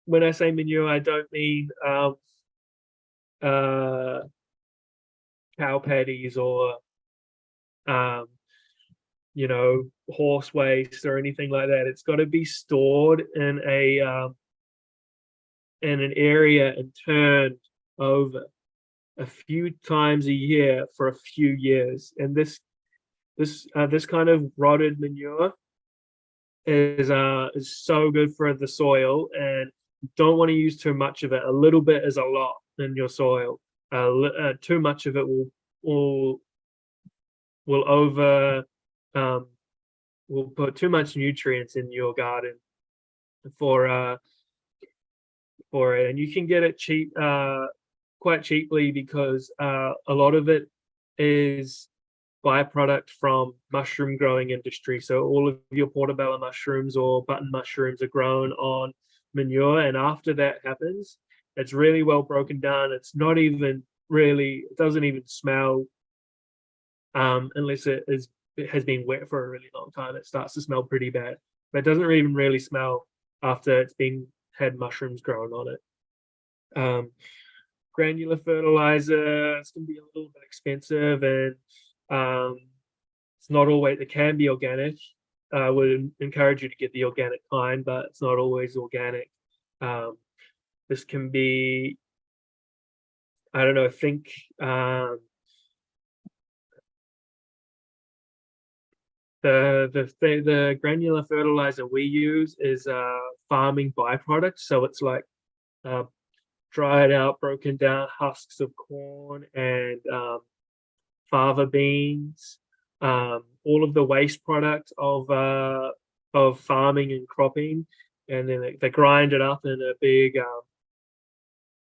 when I say manure, I don't mean cow patties or you know, horse waste or anything like that. It's got to be stored in an area and turned over a few times a year for a few years. And this kind of rotted manure is so good for the soil, and don't want to use too much of it. A little bit is a lot in your soil. Too much of it will put too much nutrients in your garden for it, and you can get it cheap, quite cheaply, because a lot of it is byproduct from mushroom growing industry. So all of your portobello mushrooms or button mushrooms are grown on manure, and after that happens, it's really well broken down. It's not even really, it doesn't even smell unless it has been wet for a really long time. It starts to smell pretty bad, but it doesn't even really smell after it's had mushrooms growing on it. Granular fertilizer, it's going to be a little bit expensive, and it's not always, it can be organic. I would encourage you to get the organic kind, but it's not always organic. This can be, I don't know, think the granular fertilizer we use is farming byproduct. So it's like dried out, broken down husks of corn and fava beans, all of the waste product of farming and cropping, and then they grind it up in a big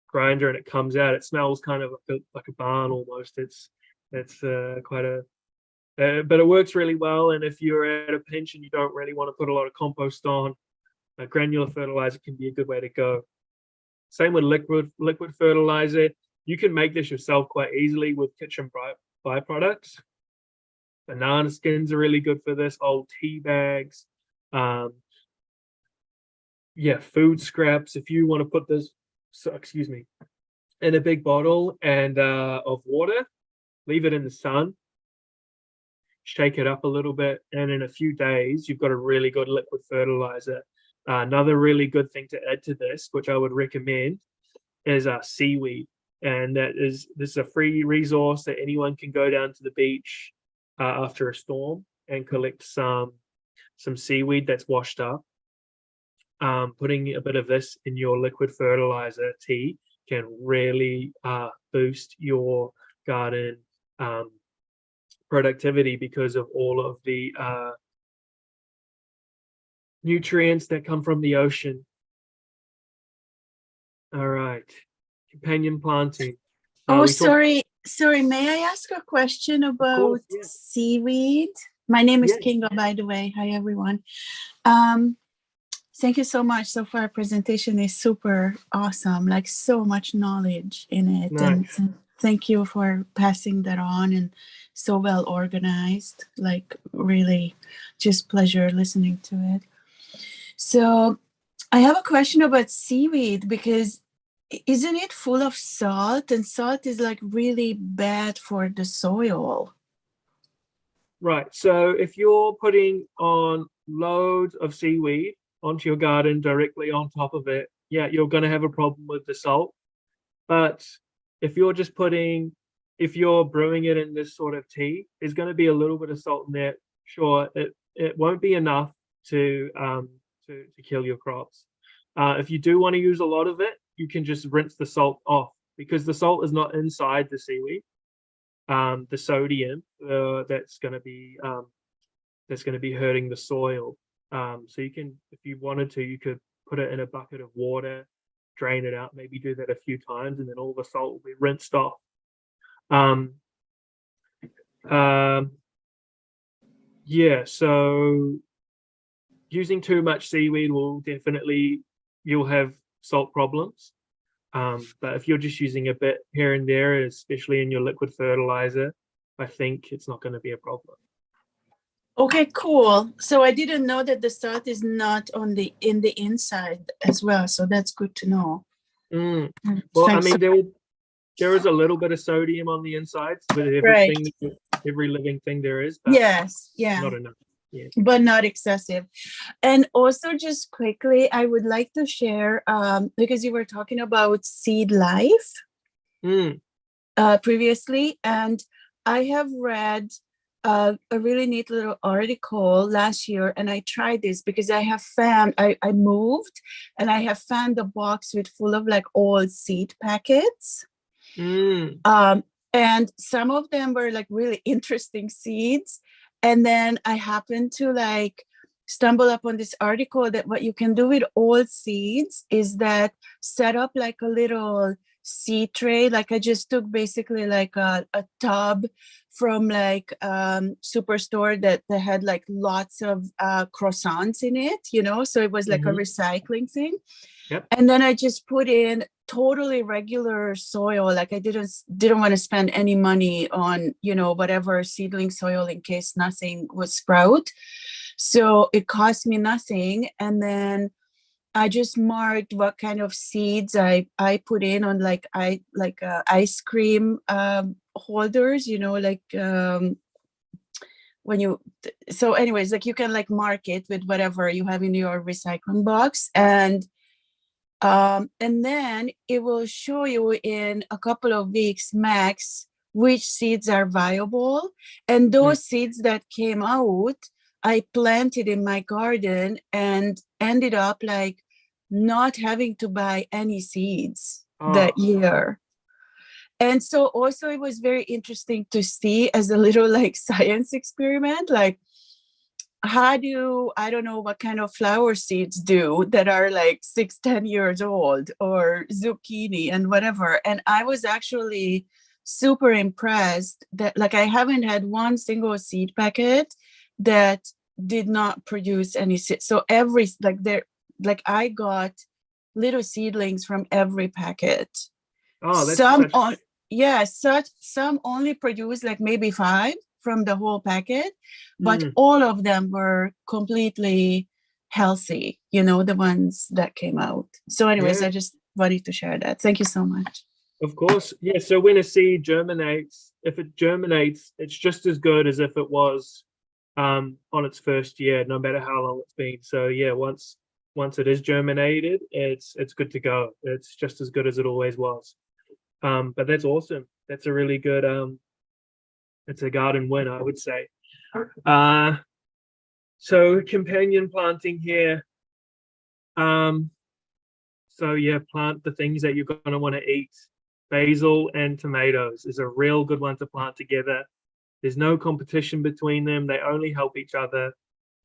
grinder, and it comes out. It smells kind of like a barn almost. It's quite a but it works really well. And if you're at a pinch and you don't really want to put a lot of compost on, granular fertilizer can be a good way to go. Same with liquid fertilizer. You can make this yourself quite easily with kitchen byproducts. Banana skins are really good for this. Old tea bags, food scraps. If you want to put this, in a big bottle and of water, leave it in the sun, shake it up a little bit, and in a few days you've got a really good liquid fertilizer. Another really good thing to add to this, which I would recommend, is seaweed. And this is a free resource that anyone can go down to the beach after a storm and collect some seaweed that's washed up. Putting a bit of this in your liquid fertilizer tea can really boost your garden productivity because of all of the nutrients that come from the ocean. All right, companion planting. Sorry. May I ask a question about seaweed? My name is Kinga, by the way. Hi, everyone. Thank you so much. So far, presentation is super awesome. Like so much knowledge in it, Nice. and thank you for passing that on. And so well organized. Like really, just pleasure listening to it. So, I have a question about seaweed because isn't it full of salt? And salt is like really bad for the soil. Right. So if you're putting on loads of seaweed onto your garden directly on top of it, yeah, you're going to have a problem with the salt. But if you're just if you're brewing it in this sort of tea, there's going to be a little bit of salt in there. Sure, it won't be enough to kill your crops. If you do want to use a lot of it, you can just rinse the salt off because the salt is not inside the seaweed. The sodium that's going to be hurting the soil. So you can, if you wanted to, you could put it in a bucket of water, drain it out, maybe do that a few times, and then all the salt will be rinsed off. Yeah, so using too much seaweed will definitely, you'll have salt problems. But if you're just using a bit here and there, especially in your liquid fertilizer, I think it's not going to be a problem. Okay, cool. So I didn't know that the salt is not in the inside as well. So that's good to know. Well, Thanks. I mean, there is a little bit of sodium on the inside with everything, every living thing there is. But yes, yeah. Not enough. Yeah. But not excessive. And also just quickly, I would like to share, because you were talking about seed life previously, and I have read a really neat little article last year, and I tried this because I have found, I moved, and I have found a box with full of like old seed packets. And some of them were like really interesting seeds. And then I happened to like stumble upon this article that what you can do with old seeds is that set up like a little seed tray. Like I just took basically like a tub from like Superstore that had like lots of croissants in it, you know, so it was like a recycling thing. Yep. And then I just put in totally regular soil. Like I didn't want to spend any money on, you know, whatever seedling soil in case nothing would sprout. So it cost me nothing. And then I just marked what kind of seeds I put in on like ice cream holders, you know, like when you, so anyways, like you can like mark it with whatever you have in your recycling box, and then it will show you in a couple of weeks max which seeds are viable. And those seeds that came out, I planted in my garden and ended up like not having to buy any seeds that year. And so also it was very interesting to see as a little like science experiment, like how do, I don't know what kind of flower seeds do that are like 6-10 years old, or zucchini and whatever. And I was actually super impressed that like I haven't had one single seed packet that did not produce any seed. So every I got little seedlings from every packet. Some only produce like maybe 5 from the whole packet, but all of them were completely healthy, you know, the ones that came out. So anyways, I just wanted to share that. Thank you so much. Of course. Yeah. So when a seed germinates, if it germinates, it's just as good as if it was on its first year, no matter how long it's been. So yeah, once it is germinated, it's good to go. It's just as good as it always was. But that's awesome. That's a really good it's a garden win, I would say. So companion planting here. So yeah, plant the things that you're going to want to eat. Basil and tomatoes is a real good one to plant together. There's no competition between them. They only help each other,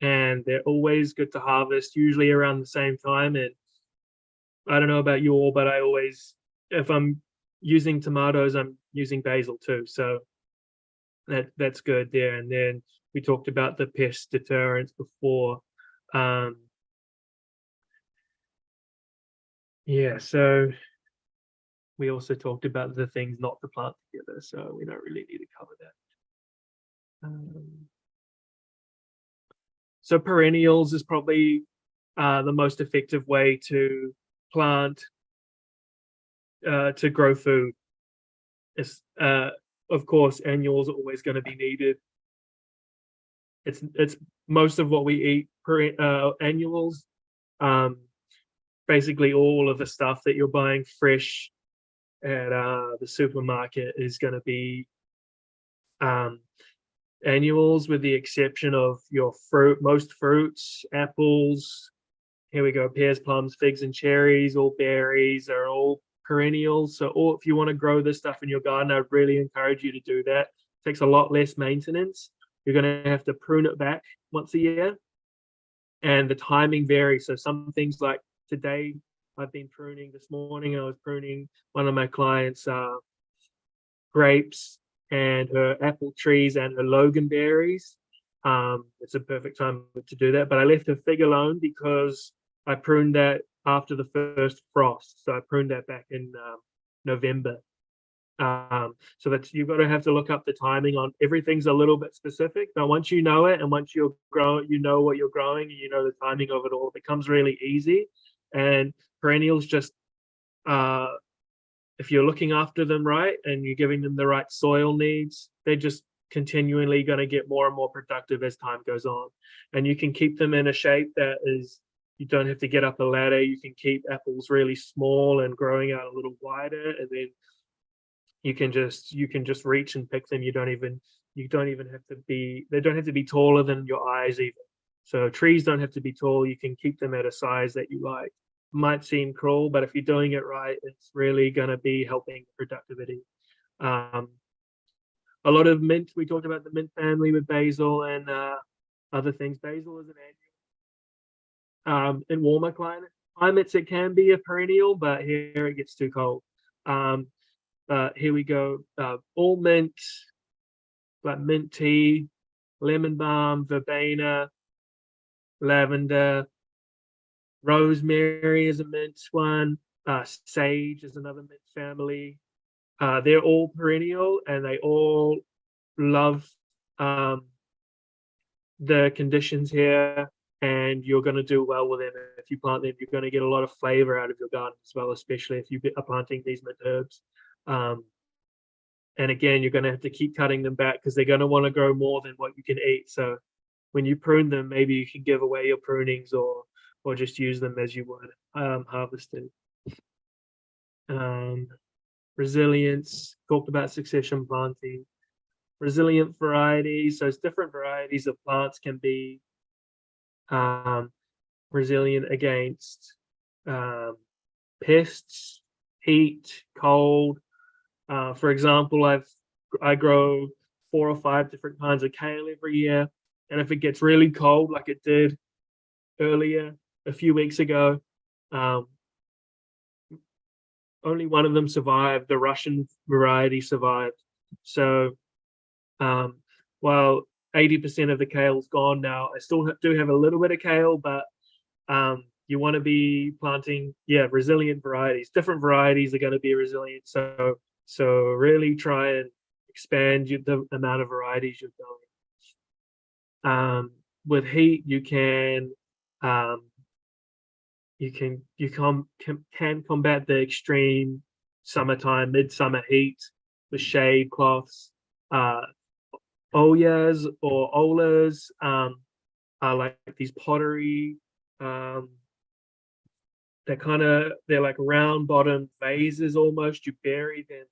and they're always good to harvest, usually around the same time. And I don't know about you all, but I always, if I'm using tomatoes, I'm using basil too. So that's good there. And then we talked about the pest deterrents before. Yeah, so we also talked about the things not to plant together, so we don't really need to cover that. So perennials is probably the most effective way to plant, to grow food. It's, of course, annuals are always going to be needed. It's most of what we eat annuals. Basically, all of the stuff that you're buying fresh at the supermarket is going to be annuals, with the exception of your fruit. Most fruits, apples, here we go, pears, plums, figs, and cherries, all berries are all perennials. So if you want to grow this stuff in your garden, I'd really encourage you to do that. It takes a lot less maintenance. You're going to have to prune it back once a year, and the timing varies. So some things, like today, I've been pruning. This morning I was pruning one of my clients' grapes and her apple trees and her loganberries. It's a perfect time to do that, but I left her fig alone because I pruned that after the first frost. So I pruned that back in November. So that's, you've got to have to look up the timing on everything's a little bit specific, but once you know it, and once you're growing, you know what you're growing, and you know the timing of it all, it becomes really easy. And perennials just, if you're looking after them right and you're giving them the right soil needs, they're just continually going to get more and more productive as time goes on. And you can keep them in a shape that is, you don't have to get up a ladder. You can keep apples really small and growing out a little wider, and then you can just reach and pick them. You don't even have to be, they don't have to be taller than your eyes even. So trees don't have to be tall. You can keep them at a size that you like. Might seem cruel, but if you're doing it right, it's really going to be helping productivity. A lot of mint, we talked about the mint family with basil and other things. Basil is an annual. In warmer climates, it can be a perennial, but here it gets too cold. Here we go. All mint, like mint tea, lemon balm, verbena, lavender, rosemary is a mint one. Sage is another mint family. They're all perennial, and they all love the conditions here, and you're going to do well with them. If you plant them, you're going to get a lot of flavor out of your garden as well, especially if you are planting these mint herbs. And again, you're going to have to keep cutting them back because they're going to want to grow more than what you can eat. So when you prune them, maybe you can give away your prunings, or just use them as you would harvested. Resilience, talked about succession planting. Resilient varieties, so it's different varieties of plants can be resilient against pests, heat, cold. For example, I grow 4 or 5 different kinds of kale every year, and if it gets really cold like it did earlier a few weeks ago, only one of them survived. The Russian variety survived. So while 80% of the kale's gone now, I still do have a little bit of kale, but you want to be planting, resilient varieties. Different varieties are going to be resilient. So really try and expand the amount of varieties you're going. With heat, you can combat the extreme summertime, midsummer heat with shade cloths. Oyas or olas are like these pottery. They're like round bottom vases almost. You bury them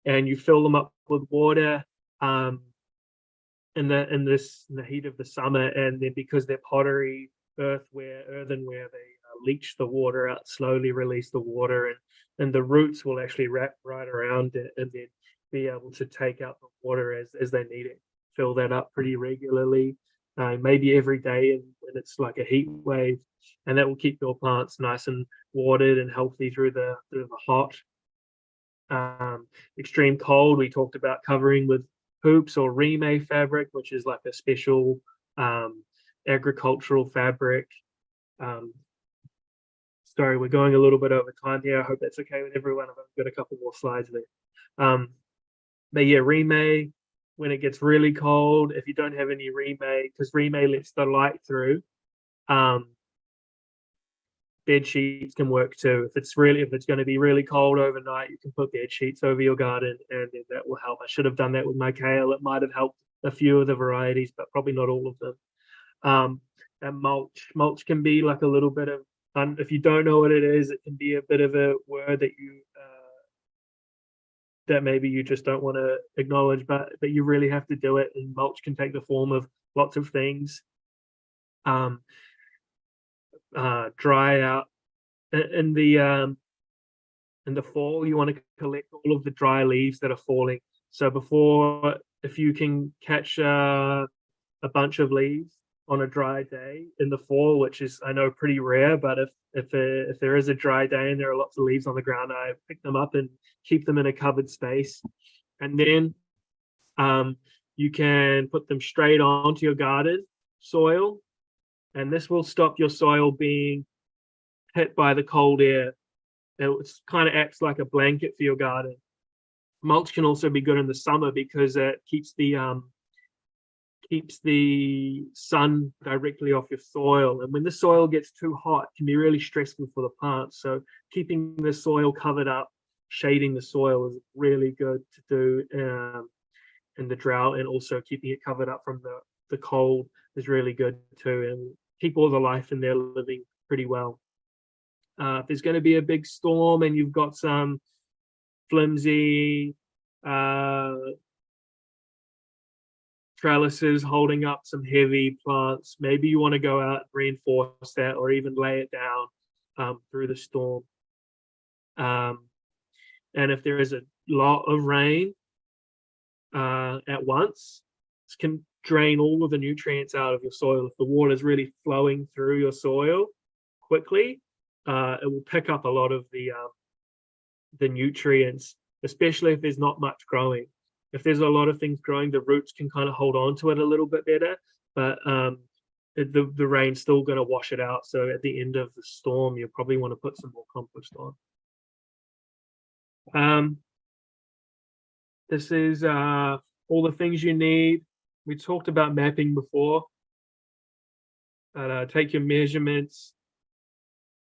and you fill them up with water in the heat of the summer, and then because they're pottery, earthenware, they leach the water out, slowly release the water, and the roots will actually wrap right around it and then be able to take out the water as they need it. Fill that up pretty regularly, maybe every day, when it's like a heat wave, and that will keep your plants nice and watered and healthy through the hot. Extreme cold, we talked about covering with hoops or rime fabric, which is like a special agricultural fabric. sorry, we're going a little bit over time here. I hope that's okay with everyone. I've got a couple more slides there. But yeah, remay, when it gets really cold, if you don't have any remay, because remay lets the light through, bed sheets can work too. If it's going to be really cold overnight, you can put bed sheets over your garden, and then that will help. I should have done that with my kale. It might have helped a few of the varieties, but probably not all of them. And mulch can be like a little bit of, if you don't know what it is, it can be a bit of a word that you that maybe you just don't want to acknowledge, but you really have to do it. And mulch can take the form of lots of things. Dry out in the fall. You want to collect all of the dry leaves that are falling. So before, if you can catch a bunch of leaves on a dry day in the fall, which is, I know, pretty rare, but if there is a dry day and there are lots of leaves on the ground, I pick them up and keep them in a covered space. And then you can put them straight onto your garden soil, and this will stop your soil being hit by the cold air. It kind of acts like a blanket for your garden. Mulch can also be good in the summer because it keeps the sun directly off your soil. And when the soil gets too hot, it can be really stressful for the plants. So keeping the soil covered up, shading the soil is really good to do in the drought, and also keeping it covered up from the cold is really good too, and keep all the life in there living pretty well. If there's going to be a big storm and you've got some flimsy trellises holding up some heavy plants, maybe you want to go out and reinforce that, or even lay it down through the storm. And if there is a lot of rain at once, this can drain all of the nutrients out of your soil. If the water is really flowing through your soil quickly, it will pick up a lot of the nutrients, especially if there's not much growing. If there's a lot of things growing, the roots can kind of hold on to it a little bit better, but the rain's still going to wash it out. So at the end of the storm, you probably want to put some more compost on. This is all the things you need. We talked about mapping before. Take your measurements,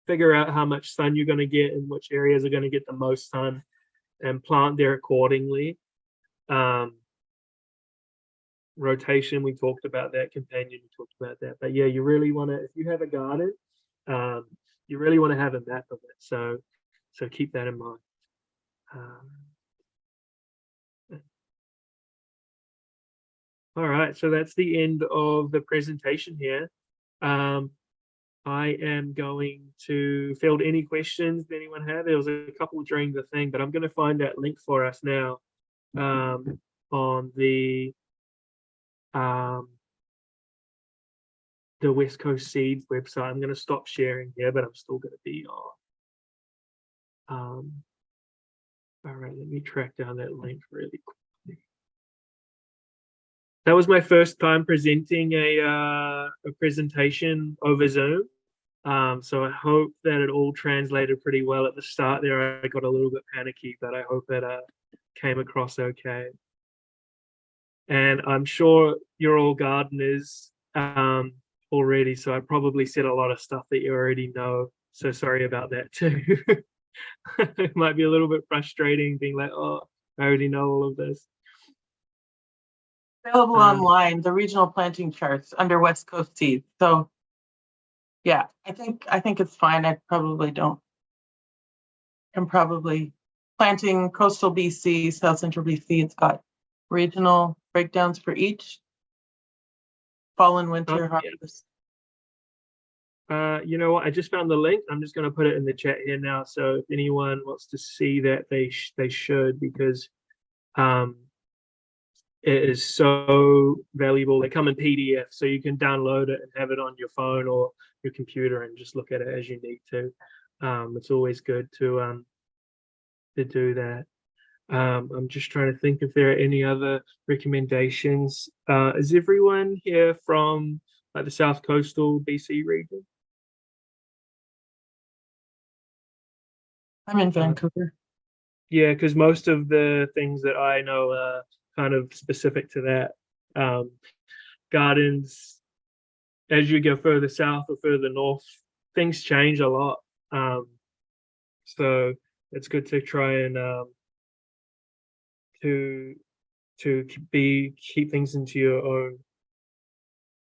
figure out how much sun you're going to get and which areas are going to get the most sun, and plant there accordingly. Rotation, we talked about that. Companion, we talked about that. But yeah, you really want to, if you have a garden, you really want to have a map of it. So keep that in mind. All right, so that's the end of the presentation here. I am going to field any questions that anyone had. There was a couple during the thing, but I'm going to find that link for us now on the West Coast Seeds website. I'm going to stop sharing here, but I'm still going to be on. All right, let me track down that link really quickly. That was my first time presenting a presentation over Zoom. So I hope that it all translated pretty well. At the start there, I got a little bit panicky, but I hope it came across okay. And I'm sure you're all gardeners already, so I probably said a lot of stuff that you already know. So sorry about that too. It might be a little bit frustrating being like, oh, I already know all of this. Available online, the regional planting charts under West Coast Seeds. So yeah, I think it's fine. I probably don't. I'm probably planting coastal BC, South Central BC. It's got regional breakdowns for each fall and winter harvest. You know what? I just found the link. I'm just going to put it in the chat here now. So if anyone wants to see that, they should, because it is so valuable. They come in PDF, so you can download it and have it on your phone or your computer and just look at it as you need to. It's always good to do that. I'm just trying to think if there are any other recommendations. Is everyone here from like the South Coastal BC region? I'm in Vancouver. Yeah, because most of the things that I know are kind of specific to that. Gardens, as you go further south or further north, things change a lot. So it's good to try and to keep things into your own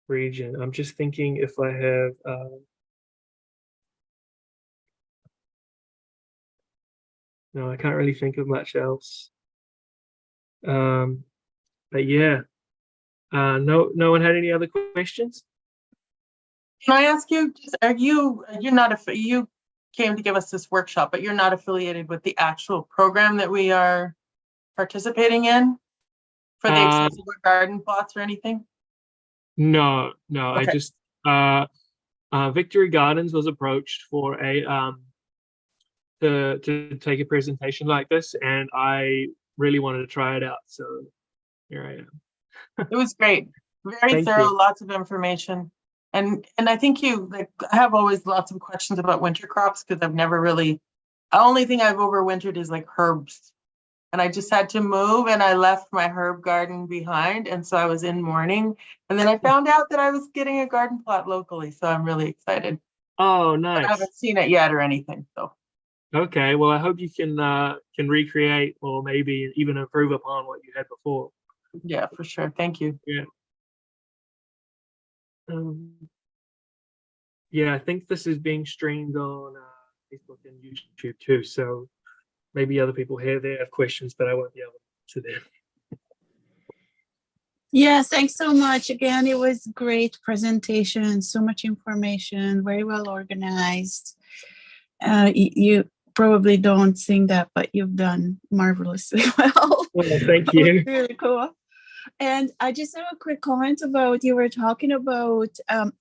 region. I'm just thinking if I have no, I can't really think of much else. But yeah, no one had any other questions? Can I ask you, just, you're not, you came to give us this workshop, but you're not affiliated with the actual program that we are participating in for the accessible garden plots or anything? No, I Okay. just Victory Gardens was approached for a to take a presentation like this, and I really wanted to try it out, so here I am. It was great. Very Thank thorough, you. lots of information. And I think I have always lots of questions about winter crops because I've never really, the only thing I've overwintered is like herbs. And I just had to move and I left my herb garden behind. And so I was in mourning. And then I found out that I was getting a garden plot locally. So I'm really excited. Oh, I nice. haven't seen it yet or anything. So Okay, well, I hope you can recreate or maybe even improve upon what you had before. yeah, for sure. Thank you. Yeah. Yeah, I think this is being streamed on Facebook and YouTube too. So maybe other people here there have questions, but I won't be able to them. Yeah, thanks so much. Again, it was great presentation, so much information, very well organized. You probably don't think that, but you've done marvelously well. Well, thank you. Really cool. And I just have a quick comment about, you were talking about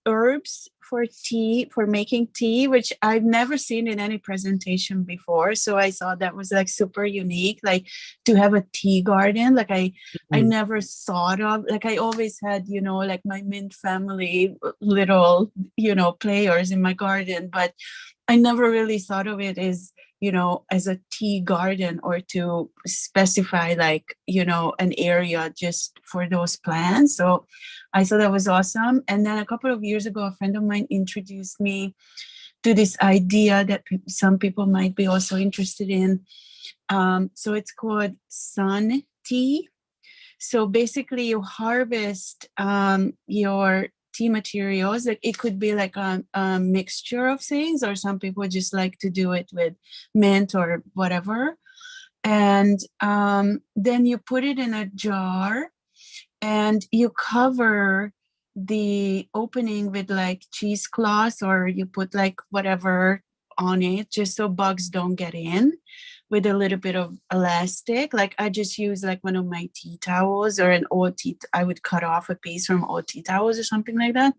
herbs for tea, for making tea, which I've never seen in any presentation before. So I thought that was like super unique, like to have a tea garden. Like I never thought of, like I always had, like my mint family little, players in my garden, but I never really thought of it as, as a tea garden or to specify like, an area just for those plants. So I thought that was awesome. And then a couple of years ago, a friend of mine introduced me to this idea that some people might be also interested in. So it's called sun tea. So basically you harvest your tea materials. Like it could be like a mixture of things, or some people just like to do it with mint or whatever. And then you put it in a jar and you cover the opening with like cheesecloth, or you put like whatever on it just so bugs don't get in, with a little bit of elastic. Like I just use like one of my tea towels or an old tea. I would cut off a piece from old tea towels or something like that.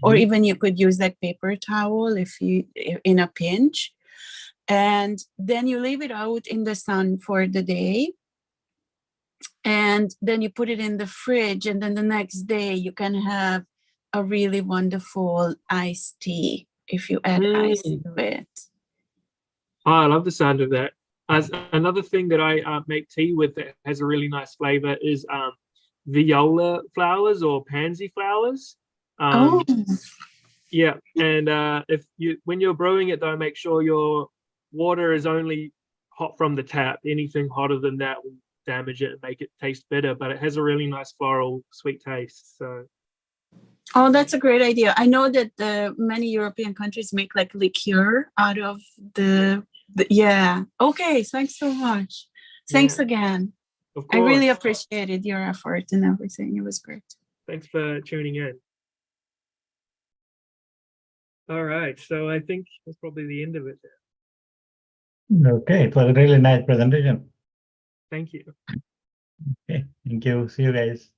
Or even you could use like paper towel if you in a pinch. And then you leave it out in the sun for the day. And then you put it in the fridge. And then the next day you can have a really wonderful iced tea if you add ice to it. Oh, I love the sound of that. As another thing that I make tea with that has a really nice flavor is viola flowers or pansy flowers. Yeah, and when you're brewing it though, make sure your water is only hot from the tap. Anything hotter than that will damage it and make it taste bitter, but it has a really nice floral sweet taste. So oh, that's a great idea. I know that many European countries make like liqueur out of the yeah. Okay, thanks so much. Thanks again. Of course. I really appreciated your effort and everything. It was great. Thanks for tuning in. All right, so I think that's probably the end of it there. Okay, it was a really nice presentation. Thank you. Okay, thank you. See you guys.